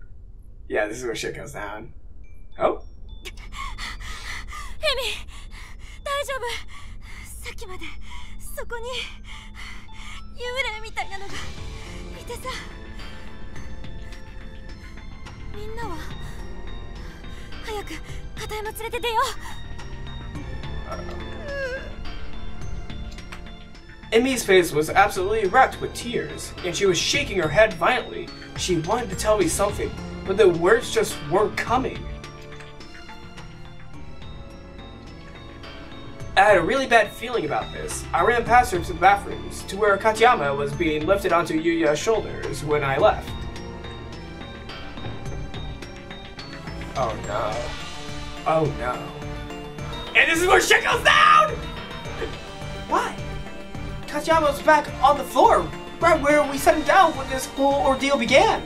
Yeah, this is where shit goes down. Oh? エミ、大丈夫。さっきまでそこに幽霊みたいなのがいてさ。みんなは早く片山連れて出よう。Emmy's face was absolutely wrapped with tears, and she was shaking her head violently. She wanted to tell me something, but the words just weren't coming. I had a really bad feeling about this. I ran past her to the bathrooms, to where Katayama was being lifted onto Yuya's shoulders when I left. Oh no. Oh no. And this is where shit goes down! Why? Katayama was back on the floor, right where we set him down when this whole ordeal began.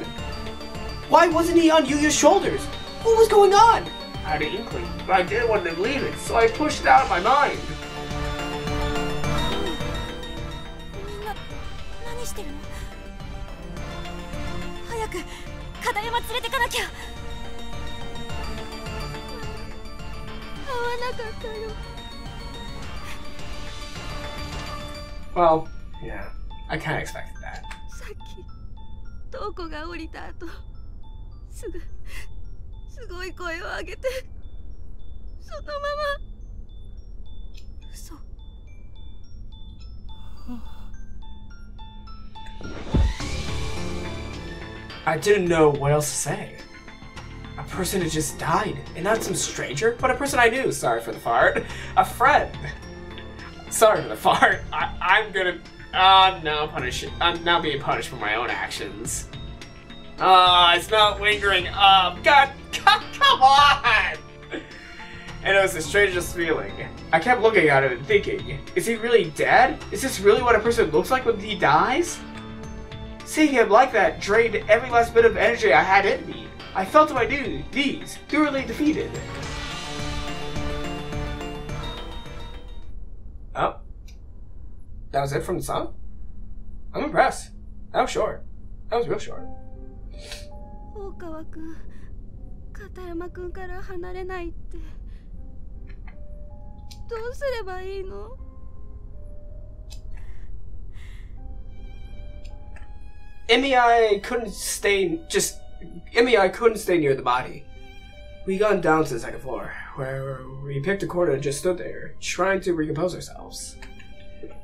Why wasn't he on Yuya's shoulders? What was going on? I had an inkling, but I didn't want to believe it, so I pushed it out of my mind. みんな何してるの？早く片山連れてかなきゃ。会わなかったよ。Well, yeah, I kind of expected that. さっき瞳子が降りた後、すごい声を上げて、そのまま嘘。I didn't know what else to say. A person had just died, and not some stranger, but a person I knew. Sorry for the fart. A friend. Sorry for the fart. I'm gonna... no, punish it. I'm now being punished for my own actions. It's not lingering up. God, come on! And it was the strangest feeling. I kept looking at him and thinking, is he really dead? Is this really what a person looks like when he dies? Seeing him like that drained every last bit of energy I had in me. I fell to my knees, thoroughly defeated. Oh. That was it from the song? I'm impressed. That was short. That was real short. 大川くん、片山くんから離れないって。どうすればいいのEmmy, I couldn't stay near the body. We got down to the second floor, where we picked a corner and just stood there, trying to recompose ourselves.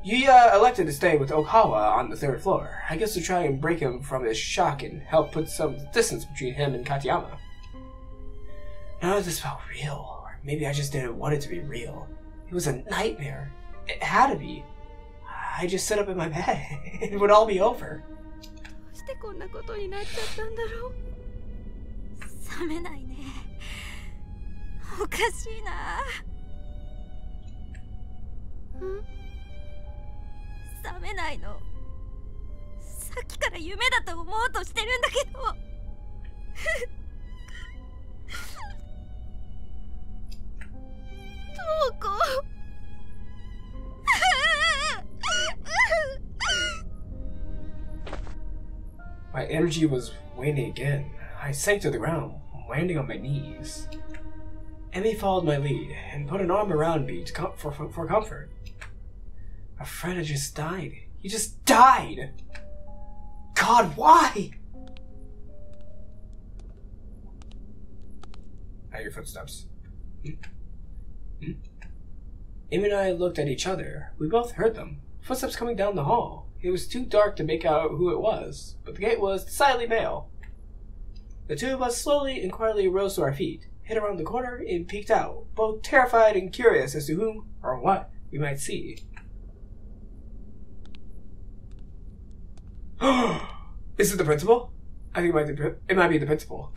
Yuya elected to stay with Okawa on the third floor, I guess to try and break him from his shock and help put some distance between him and Katayama. None of this felt real, or maybe I just didn't want it to be real. It was a nightmare. It had to be. I just sit up in my bed. It would all be over. どうしてこんなことになっちゃったんだろう。冷めないね。おかしいな。冷めないの。さっきから夢だと思おうとしてるんだけど。瞳子。My energy was waning again. I sank to the ground, landing on my knees. Emmy followed my lead and put an arm around me for comfort. A friend had just died. He just died! God, why? I hear your footsteps. Emmy and I looked at each other. We both heard them. Footsteps coming down the hall. It was too dark to make out who it was, but the gate was decidedly male. The two of us slowly and quietly rose to our feet, hid around the corner, and peeked out, both terrified and curious as to whom or what we might see. Is it the principal? I think it might be the principal.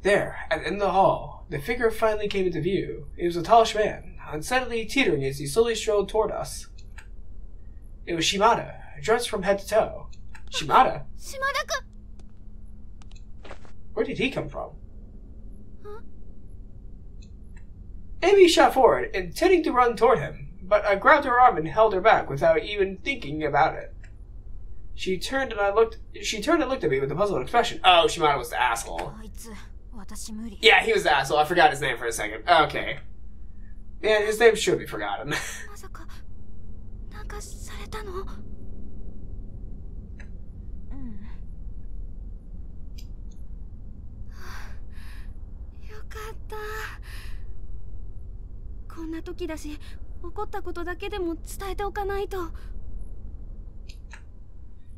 There, at the end of the hall, the figure finally came into view. It was a tallish man, unsteadily teetering as he slowly strode toward us. It was Shimada, dressed from head to toe. Shimada? Shimada-kun! Where did he come from? Huh? Amy shot forward, intending to run toward him, but I grabbed her arm and held her back without even thinking about it. She turned and looked at me with a puzzled expression. Oh, Shimada was the asshole. Yeah, he was the asshole. I forgot his name for a second. Okay. Yeah, his name should be forgotten.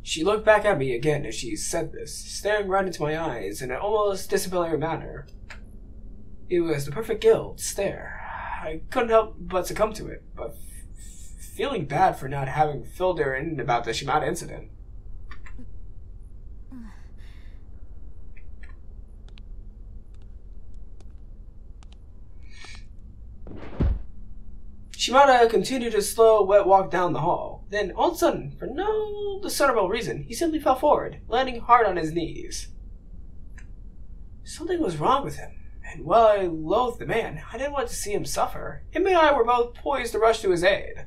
She looked back at me again as she said this, staring right into my eyes in an almost disciplinary manner. It was the perfect guilt stare. I couldn't help but succumb to it, but feeling bad for not having filled her in about the Shimada incident. Shimada continued his slow, wet walk down the hall. Then, all of a sudden, for no discernible reason, he simply fell forward, landing hard on his knees. Something was wrong with him, and while I loathed the man, I didn't want to see him suffer. Him and I were both poised to rush to his aid.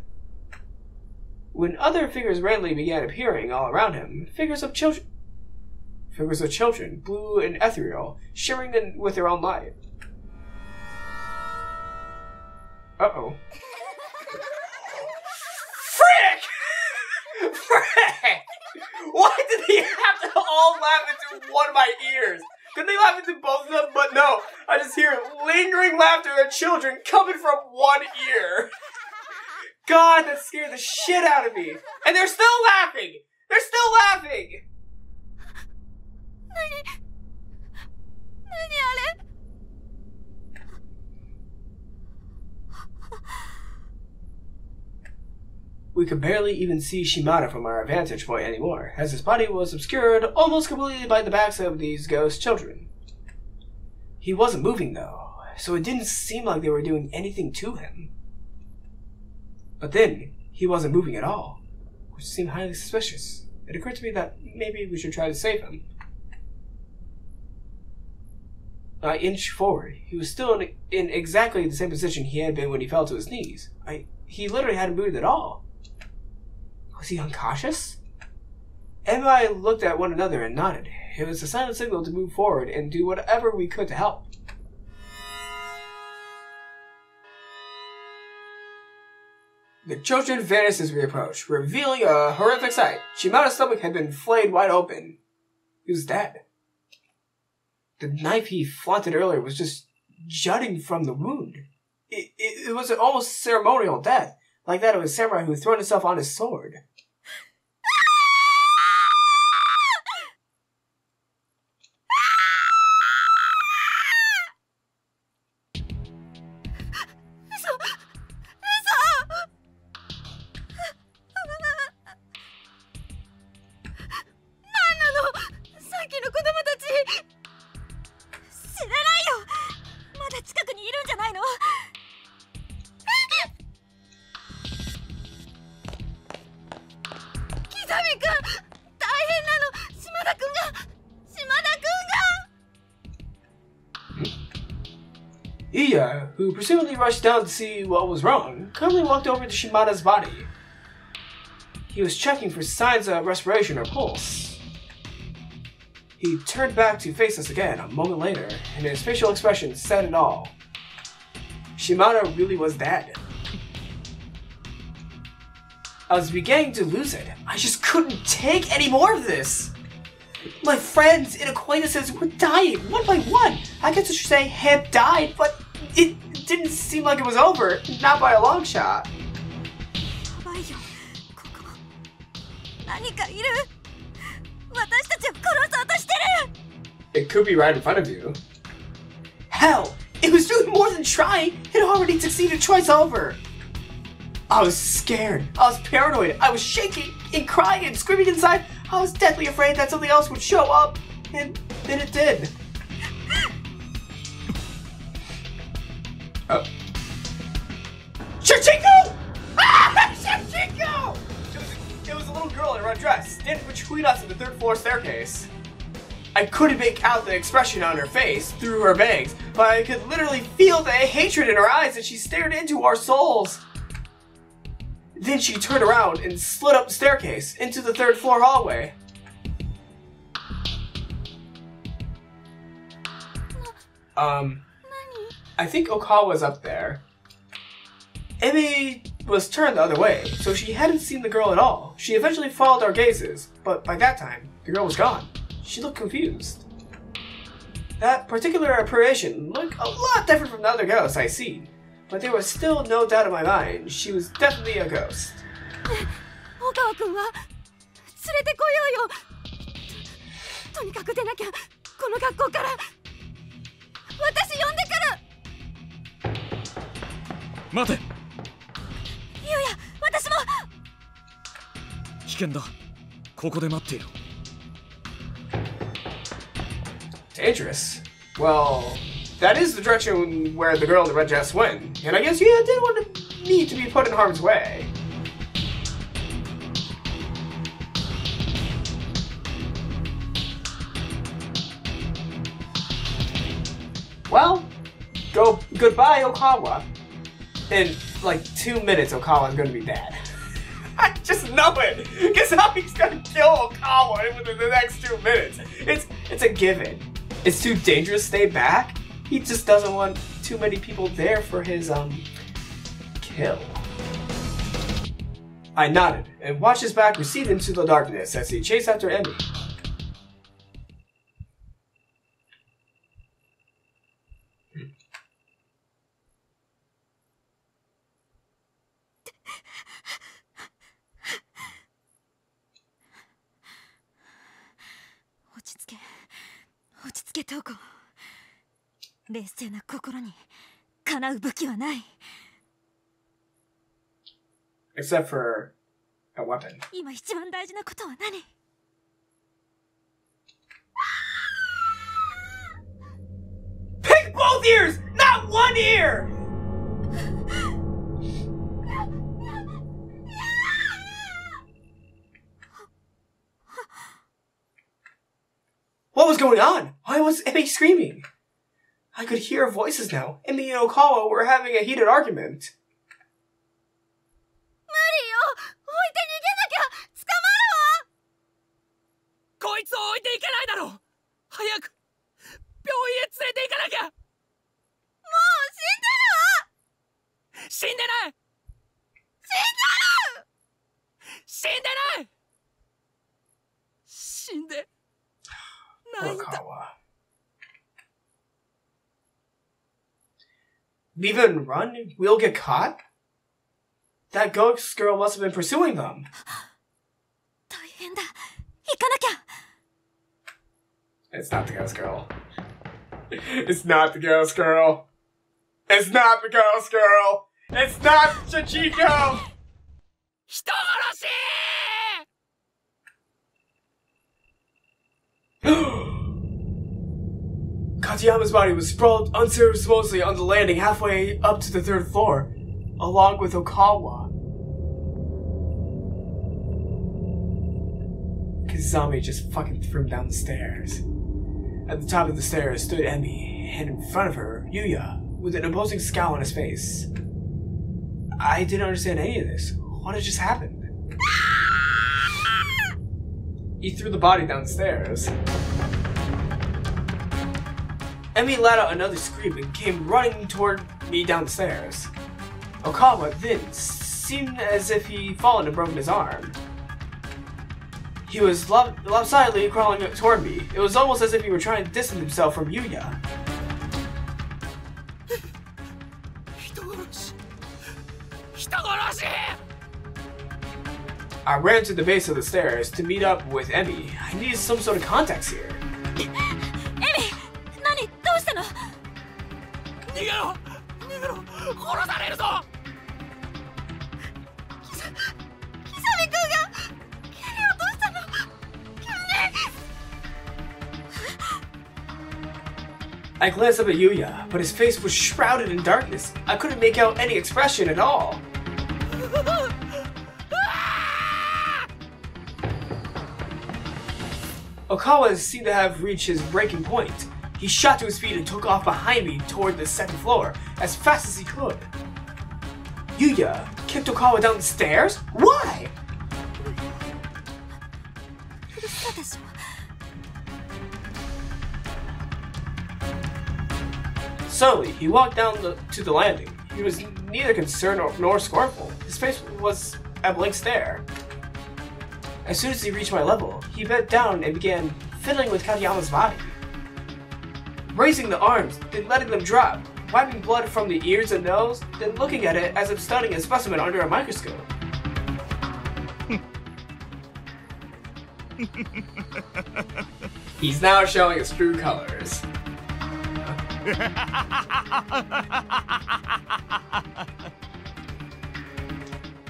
When other figures readily began appearing all around him, figures of children, blue and ethereal, shimmering with their own light. Uh-oh. Frick! Frick! Why did they have to all laugh into one of my ears? Couldn't they laugh into both of them? But no, I just hear lingering laughter of children coming from one ear. God, that scared the shit out of me. And they're still laughing! They're still laughing! We could barely even see Shimada from our vantage point anymore, as his body was obscured almost completely by the backs of these ghost children. He wasn't moving though, so it didn't seem like they were doing anything to him. But then, he wasn't moving at all, which seemed highly suspicious. It occurred to me that maybe we should try to save him. I inched forward. He was still in exactly the same position he had been when he fell to his knees. He literally hadn't moved at all. Was he unconscious? Em and I looked at one another and nodded. It was a silent signal to move forward and do whatever we could to help. The children vanished as we approached, revealing a horrific sight. Shimada's stomach had been flayed wide open. He was dead. The knife he flaunted earlier was just jutting from the wound. It was an almost ceremonial death, like that of a samurai who thrown himself on his sword. Iya, who presumably rushed down to see what was wrong, calmly walked over to Shimada's body. He was checking for signs of respiration or pulse. He turned back to face us again a moment later, and his facial expression said it all. Shimada really was dead. I was beginning to lose it. I just couldn't take any more of this. My friends and acquaintances were dying, one by one. I guess I should say Hep died, but it didn't seem like it was over. Not by a long shot. It could be right in front of you. Hell, it was doing more than trying. It already succeeded twice over. I was scared. I was paranoid. I was shaking and crying and screaming inside. I was deathly afraid that something else would show up, and then it did. Oh. Shachiko! Ah! Shachiko! It was a little girl in a red dress, standing between us and the third-floor staircase. I couldn't make out the expression on her face through her bangs, but I could literally feel the hatred in her eyes as she stared into our souls. Then she turned around and slid up the staircase into the 3rd floor hallway. I think Okawa's up there. Emi was turned the other way, so she hadn't seen the girl at all. She eventually followed our gazes, but by that time, the girl was gone. She looked confused. That particular apparition looked a lot different from the other ghosts I'd seen, but there was still no doubt in my mind she was definitely a ghost. Okawa-kun wa tsurete koyou yo. Tonikaku denakia, kono gakkou kara. Watashi yonde kuru. 待て。ゆうや、私も。危険だ。ここで待っていろ。Dangerous? Well, that is the direction where the girl in the red dress went, and I guess you didn't want me to be put in harm's way. Well, goodbye, Okawa. In like 2 minutes, Okawa is gonna be dead. I just know it! Guess how he's gonna kill Okawa within the next 2 minutes? It's a given. It's too dangerous to stay back. He just doesn't want too many people there for his kill. I nodded and watched his back recede into the darkness as he chased after Emi. Except for a weapon. Pick both ears, not one ear! What was going on? Why was Emi screaming? I could hear voices now. Emi and Okawa were having a heated argument. Okawa. Leave it and run? We'll get caught? That ghost girl must have been pursuing them. It's not the ghost girl. It's not the ghost girl. It's not the ghost girl. It's not Chichiko. Katayama's body was sprawled unceremoniously on the landing halfway up to the 3rd floor, along with Okawa. Kazami just fucking threw him down the stairs. At the top of the stairs stood Emi, and in front of her, Yuya, with an imposing scowl on his face. I didn't understand any of this. What had just happened? He threw the body down the stairs. Emi let out another scream and came running toward me downstairs. Okawa then seemed as if he'd fallen and broken his arm. He was lopsidedly crawling toward me. It was almost as if he were trying to distance himself from Yuya. I ran to the base of the stairs to meet up with Emi. I needed some sort of context here. I glanced up at Yuya, but his face was shrouded in darkness. I couldn't make out any expression at all. Okawa seemed to have reached his breaking point. He shot to his feet and took off behind me toward the 2nd floor as fast as he could. Yuya kicked Okawa down the stairs? Why? 嘘でしょ。 Suddenly, he walked down to the landing. He was neither concerned nor scornful. His face was a blank stare. As soon as he reached my level, he bent down and began fiddling with Kageyama's body. Raising the arms, then letting them drop, wiping blood from the ears and nose, then looking at it as if studying a specimen under a microscope. He's now showing his true colors.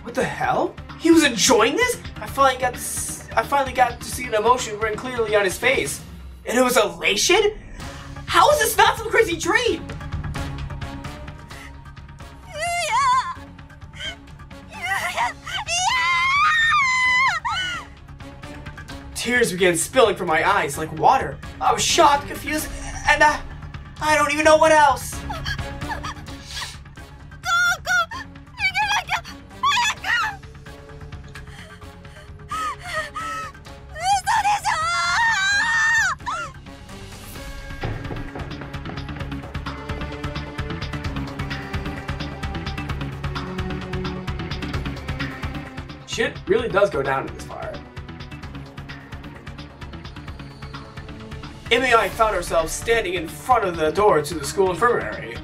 What the hell? He was enjoying this? I finally got to see an emotion written clearly on his face. And it was elation? How is this not some crazy dream? Tears began spilling from my eyes like water. I was shocked, confused, and I don't even know what else. Shit really does go down in this part. Amy and I found ourselves standing in front of the door to the school infirmary.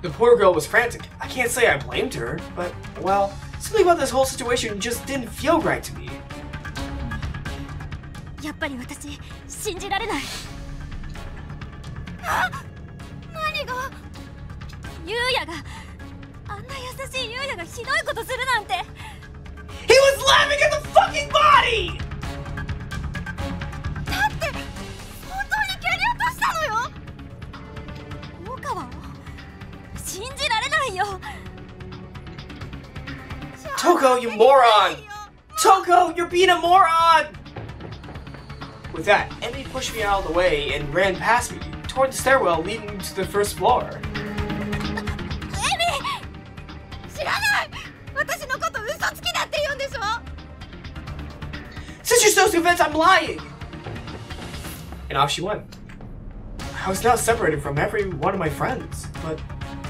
The poor girl was frantic. I can't say I blamed her, but, well, something about this whole situation just didn't feel right to me. やっぱり私信じられない。あ、何が？ユウヤがあんな優しいユウヤがひどいことするなんて。He was laughing at the fucking body! だって本当に蹴り落としたのよ。大川を信じられないよ。Toko, you moron! Toko, you're being a moron! With that, Emmy pushed me out of the way and ran past me toward the stairwell leading to the first floor. Emmy! 知らない！私のこと嘘つきだって言うんでしょ？ Since you're so convinced I'm lying! And off she went. I was now separated from every one of my friends, but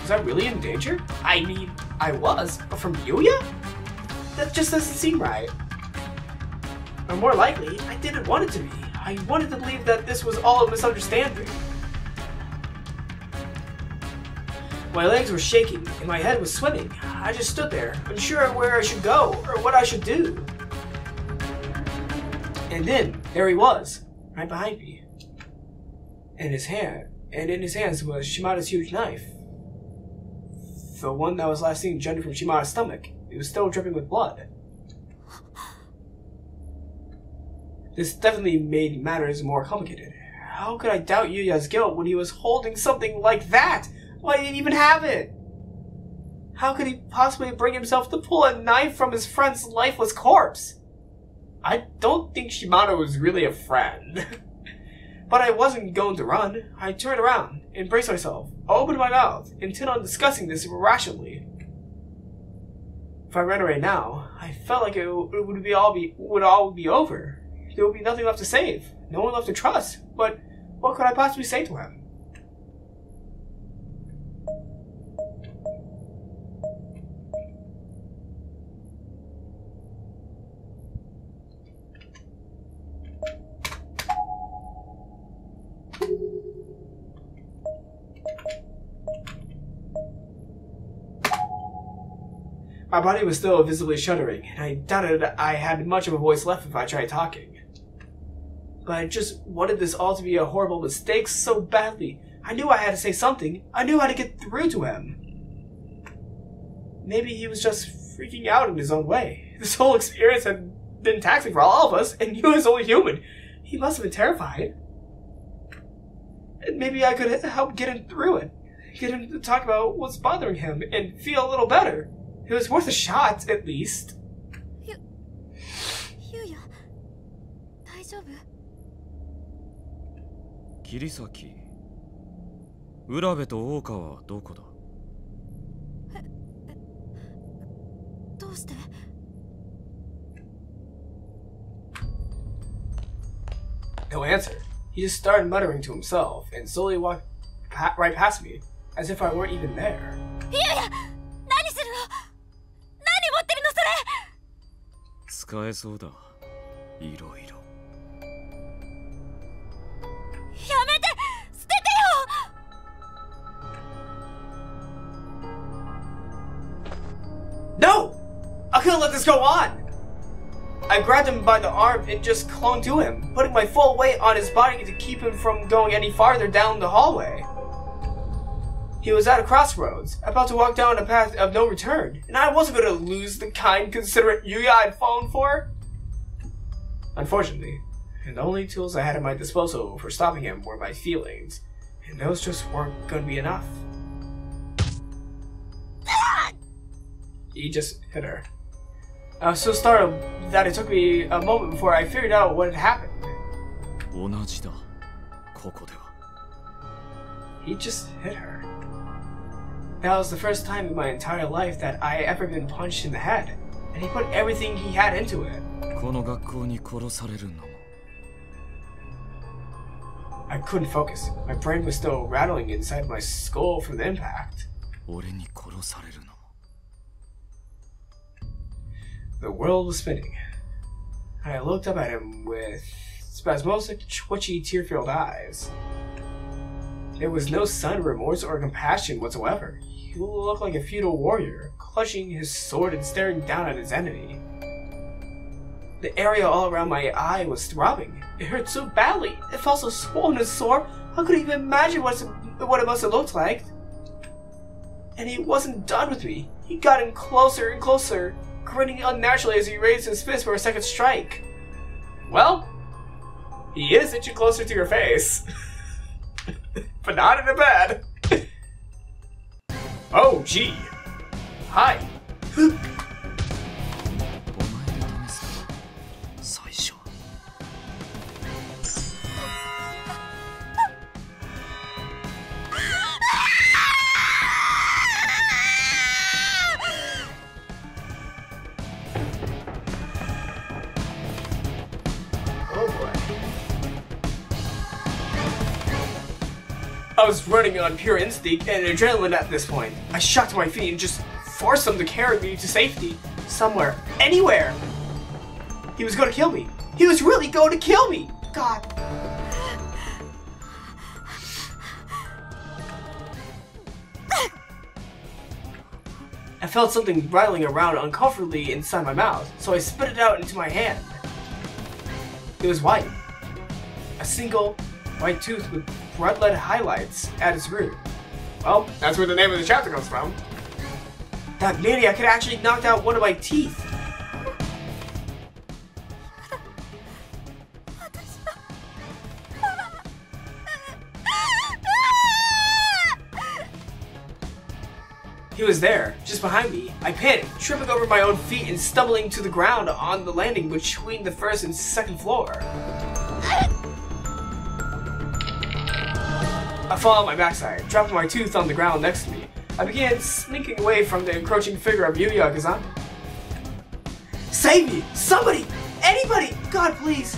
was I really in danger? I mean, I was, but from Yuya? That just doesn't seem right. Or more likely, I didn't want it to be. I wanted to believe that this was all a misunderstanding. My legs were shaking and my head was swimming. I just stood there, unsure of where I should go or what I should do. And then, there he was, right behind me. And in his hands was Shimada's huge knife. The one that was last seen jutting from Shimada's stomach. It was still dripping with blood. This definitely made matters more complicated. How could I doubt Yuya's guilt when he was holding something like that? Why didn't he even have it? How could he possibly bring himself to pull a knife from his friend's lifeless corpse? I don't think Shimada was really a friend. But I wasn't going to run. I turned around, embraced myself, opened my mouth, intent on discussing this irrationally. If I ran away now, I felt like it would all be over. There would be nothing left to save, no one left to trust. But what could I possibly say to him? My body was still visibly shuddering, and I doubted I had much of a voice left if I tried talking. But I just wanted this all to be a horrible mistake so badly. I knew I had to say something. I knew how to get through to him. Maybe he was just freaking out in his own way. This whole experience had been taxing for all of us, and he was only human. He must have been terrified. And maybe I could help get him through it. get him to talk about what's bothering him and feel a little better. It was worth a shot, at least. Yuya, 大丈夫? 桐崎、浦部と大川はどこだ? どうして? No answer. He just started muttering to himself and slowly walked right past me, as if I weren't even there. Yuya! 何するの? 何持ってるのそれ? 使えそうだ。いろいろ。やめて! 捨ててよ! No! I couldn't let this go on! I grabbed him by the arm and just clung to him, putting my full weight on his body to keep him from going any farther down the hallway. He was at a crossroads, about to walk down a path of no return, and I wasn't going to lose the kind, considerate Yuya I'd fallen for. Unfortunately, the only tools I had at my disposal for stopping him were my feelings, and those just weren't going to be enough. He just hit her. I was so startled that it took me a moment before I figured out what had happened. 同じだ。ここでは。He just hit her. That was the first time in my entire life that I had ever been punched in the head, and he put everything he had into it. この学校に殺されるのも。I couldn't focus. My brain was still rattling inside my skull from the impact. 俺に殺されるのも。The world was spinning. I looked up at him with spasmodic, twitchy, tear-filled eyes. There was no sign of remorse or compassion whatsoever. He looked like a feudal warrior, clutching his sword and staring down at his enemy. The area all around my eye was throbbing. It hurt so badly. It felt so swollen and sore. I couldn't even imagine what it must have looked like. And he wasn't done with me. He got in closer and closer, grinning unnaturally as he raised his fist for a second strike. Well, he is inching closer to your face. But not in a bed. Oh, gee. Hi. お前で試すか。最初。I was running on pure instinct and adrenaline at this point. I shot to my feet and just forced him to carry me to safety. Somewhere. Anywhere. He was going to kill me. He was really going to kill me. God. I felt something rattling around uncomfortably inside my mouth, so I spit it out into my hand. It was white. A single white tooth with red-lead highlights at its root. Well, that's where the name of the chapter comes from. That maniac had actually knocked out one of my teeth. He was there, just behind me. I panicked, tripping over my own feet and stumbling to the ground on the landing between the first and second floor. I fell on my backside, dropping my tooth on the ground next to me. I began slinking away from the encroaching figure of Yuya Kazan. Save me! Somebody! Anybody! God, please!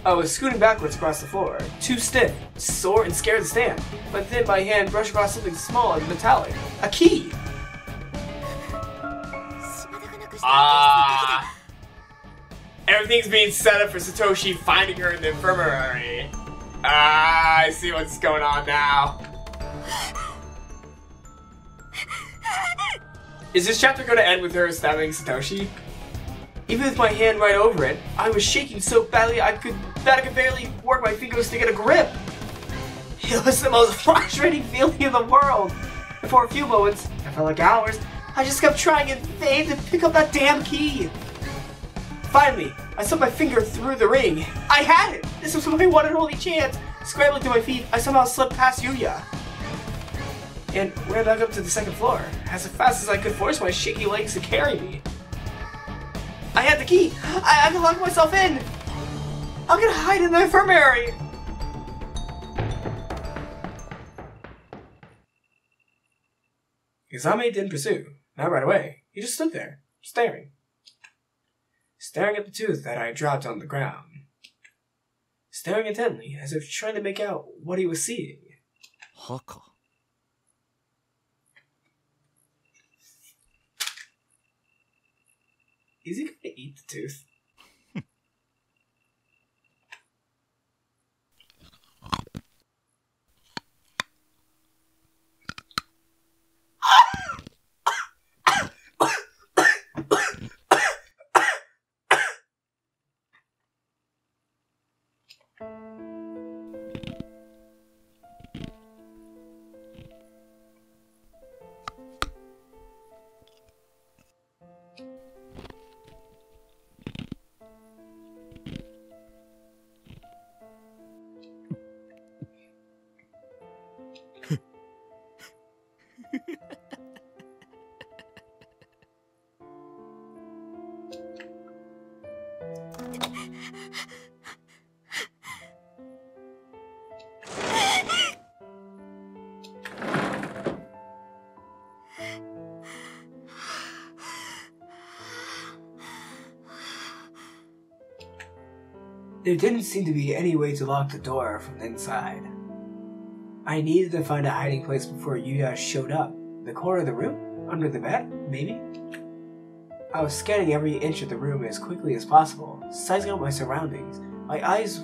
I was scooting backwards across the floor, too stiff, sore, and scared to stand. But then my hand brushed across something small and metallic. A key! Everything's being set up for Satoshi finding her in the infirmary. I see what's going on now. Is this chapter going to end with her stabbing Satoshi? Even with my hand right over it, I was shaking so badly I could barely work my fingers to get a grip. It was the most frustrating feeling in the world. And for a few moments, it felt like hours, I just kept trying in vain to pick up that damn key. Finally, I slipped my finger through the ring. I had it! This was my one and only chance! Scrambling to my feet, I somehow slipped past Yuya and ran back up to the second floor, as fast as I could force my shaky legs to carry me. I had the key! I can lock myself in! I'm gonna hide in the infirmary! Izame didn't pursue, not right away. He just stood there, staring at the tooth that I dropped on the ground. Staring intently, as if trying to make out what he was seeing. Haka. Is he going to eat the tooth? There didn't seem to be any way to lock the door from the inside. I needed to find a hiding place before Yuya showed up. The corner of the room? Under the bed? Maybe? I was scanning every inch of the room as quickly as possible, sizing up my surroundings. My eyes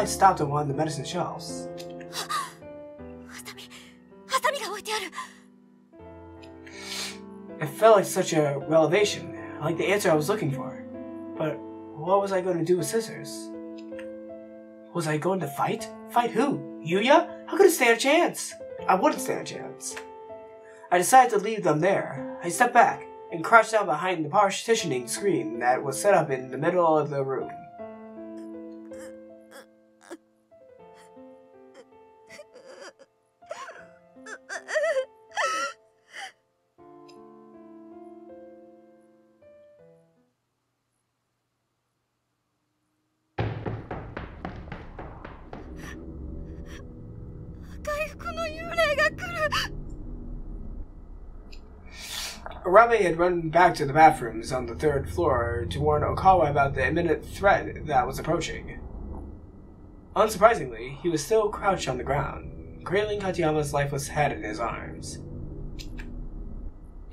stopped on one of the medicine shelves. It felt like such a revelation, like the answer I was looking for. But what was I going to do with scissors? Was I going to fight? Fight who? Yuya? How could I stand a chance? I wouldn't stand a chance. I decided to leave them there. I stepped back and crouched down behind the partitioning screen that was set up in the middle of the room. Arabe had run back to the bathrooms on the third floor to warn Okawa about the imminent threat that was approaching. Unsurprisingly, he was still crouched on the ground, cradling Katayama's lifeless head in his arms.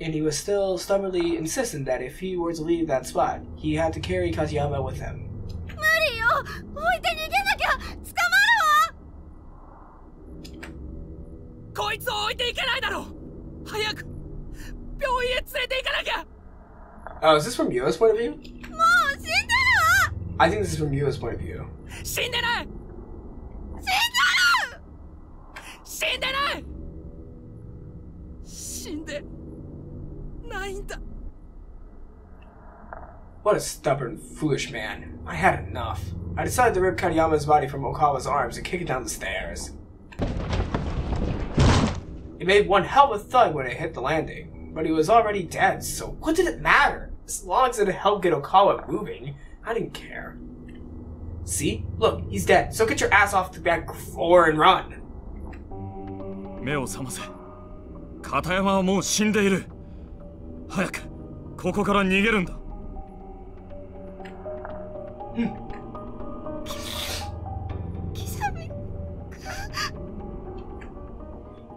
And he was still stubbornly insistent that if he were to leave that spot, he had to carry Katayama with him. Oh, is this from Yua's point of view? I think this is from Yua's point of view. What a stubborn, foolish man. I had enough. I decided to rip Katayama's body from Okawa's arms and kick it down the stairs. It made one hell of a thud when it hit the landing, but he was already dead, so what did it matter? As long as it helped get Okawa moving, I didn't care. See? Look, he's dead, so get your ass off the back floor and run. 目を覚ませ。片山はもう死んでいる。早くここから逃げるんだ。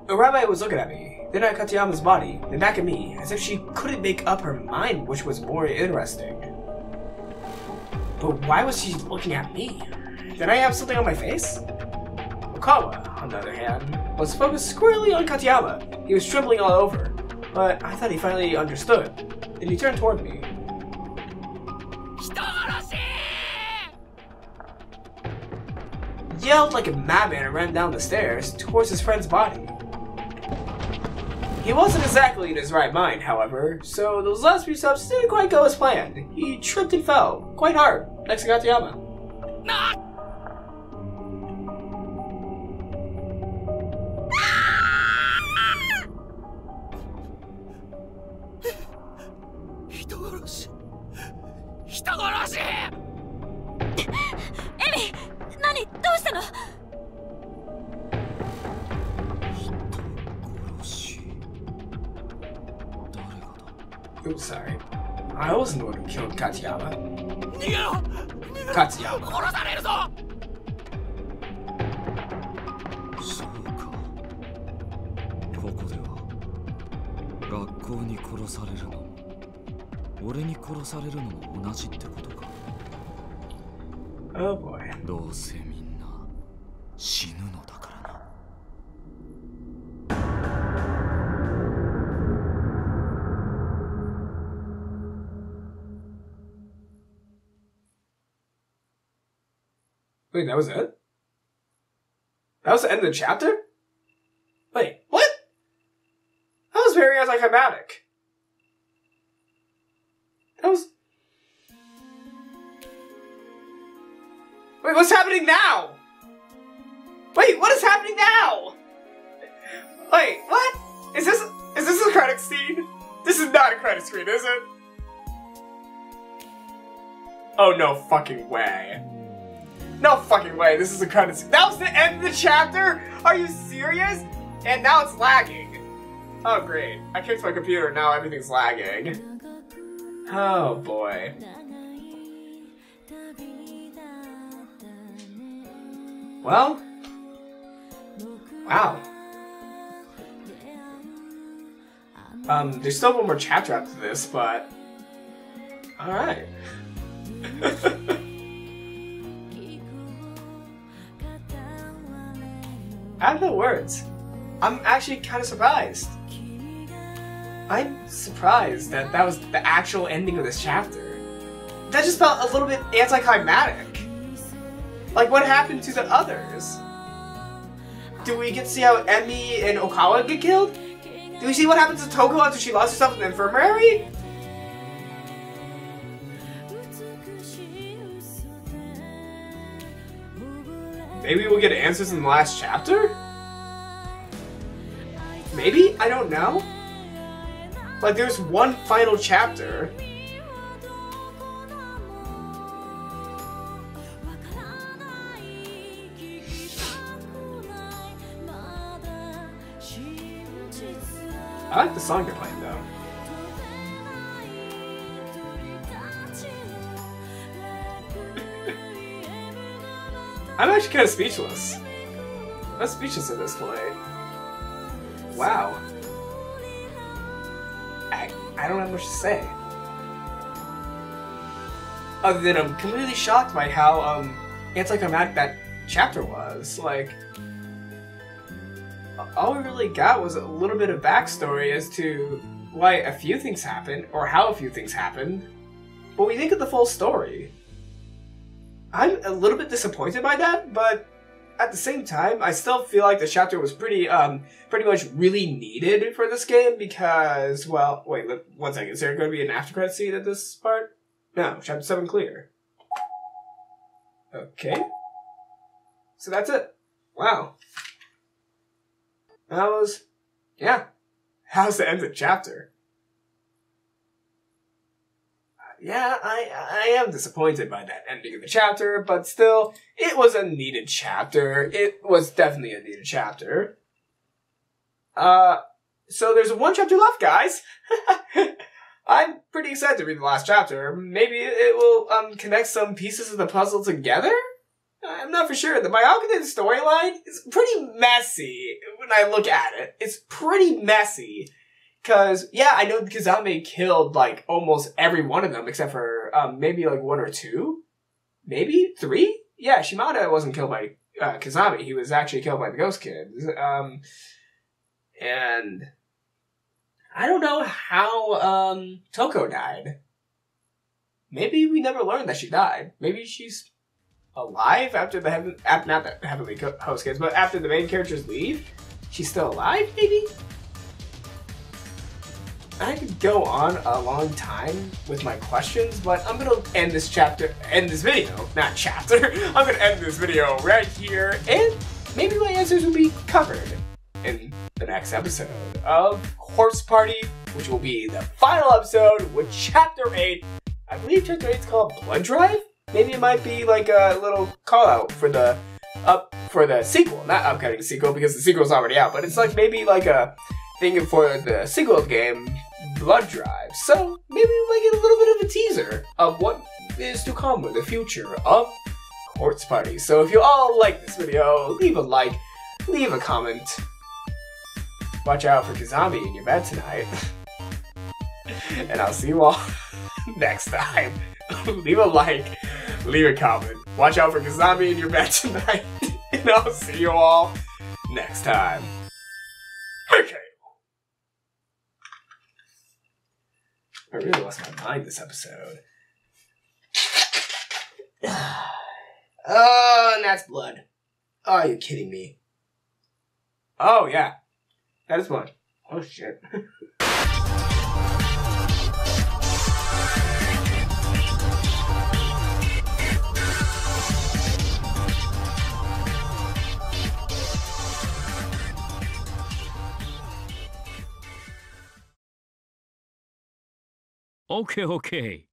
Arabe was looking at me, then at Katayama's body, then back at me, as if she couldn't make up her mind which was more interesting. But why was she looking at me? Did I have something on my face? Okawa, on the other hand, was focused squarely on Katayama. He was trembling all over, but I thought he finally understood. Then he turned toward me. Yelled like a madman and ran down the stairs towards his friend's body. He wasn't exactly in his right mind, however, so those last few steps didn't quite go as planned. He tripped and fell, quite hard, next to Katayama. Oops, sorry. I wasn't the one who killed Katayama. Katayama. そうか。ここでは学校に殺されるのも俺に殺されるのも同じってことか。Oh boy. どうせみんな死ぬのだからな。Wait, that was it? That was the end of the chapter? Wait, what? That was very anticlimactic. That was... Wait, what's happening now? Wait, what is happening now? Wait, what? Is this a credit scene? This is not a credit screen, is it? Oh, no fucking way. No fucking way, this is a credit scene. That was the end of the chapter? Are you serious? And now it's lagging. Oh, great. I kicked my computer, now everything's lagging. Oh, boy. Well, wow. There's still one more chapter after this, but... Alright. I have no words. I'm actually kind of surprised. I'm surprised that that was the actual ending of this chapter. That just felt a little bit anticlimactic. Like, what happened to the others? Do we get to see how Emi and Okawa get killed? Do we see what happens to Toko after she lost herself in the infirmary? Maybe we'll get answers in the last chapter? Maybe? I don't know. Like, there's one final chapter. I like the song you're playing, though. I'm actually kind of speechless. I'm speechless at this point. Wow. I don't have much to say. Other than I'm completely shocked by how anticlimactic that chapter was. Like, all we really got was a little bit of backstory as to why a few things happened, or how a few things happened. But we didn't get the full story. I'm a little bit disappointed by that, but at the same time, I still feel like the chapter was pretty much really needed for this game because, well, wait, one second. Is there going to be an after credit scene at this part? No, chapter 7 clear. Okay. So that's it. Wow. That was, yeah. How's the end of the chapter? Yeah, I am disappointed by that ending of the chapter, but still, it was a needed chapter. It was definitely a needed chapter. So there's one chapter left, guys. I'm pretty excited to read the last chapter. Maybe it will, connect some pieces of the puzzle together? I'm not for sure. The Byakugan storyline is pretty messy when I look at it. It's pretty messy. Because, yeah, I know Kazame killed, like, almost every one of them, except for, maybe, like, 1 or 2? Maybe? 3? Yeah, Shimada wasn't killed by, Kazame. He was actually killed by the Ghost Kids. And I don't know how, Toko died. Maybe we never learned that she died. Maybe she's alive after the not the Heavenly Host Kids, but after the main characters leave? She's still alive, maybe? I could go on a long time with my questions, but I'm gonna end this video, not chapter. I'm gonna end this video right here, and maybe my answers will be covered in the next episode of Corpse Party, which will be the final episode with Chapter 8. I believe Chapter 8 is called Blood Drive? Maybe it might be like a little call out for the sequel, not upcoming sequel because the sequel's already out, but it's like maybe like a thing for the sequel game, Blood Drive. So maybe we might get a little bit of a teaser of what is to come in the future of Corpse Party. So if you all like this video, leave a like, leave a comment. Watch out for Kazami in your bed tonight. And I'll see you all next time. Leave a like, leave a comment. Watch out for Kazami in your bed tonight. And I'll see you all next time. Okay. I really lost my mind this episode. Oh, and that's blood. Oh, are you kidding me? Oh, yeah. That is blood. Oh, shit. Okay, okay.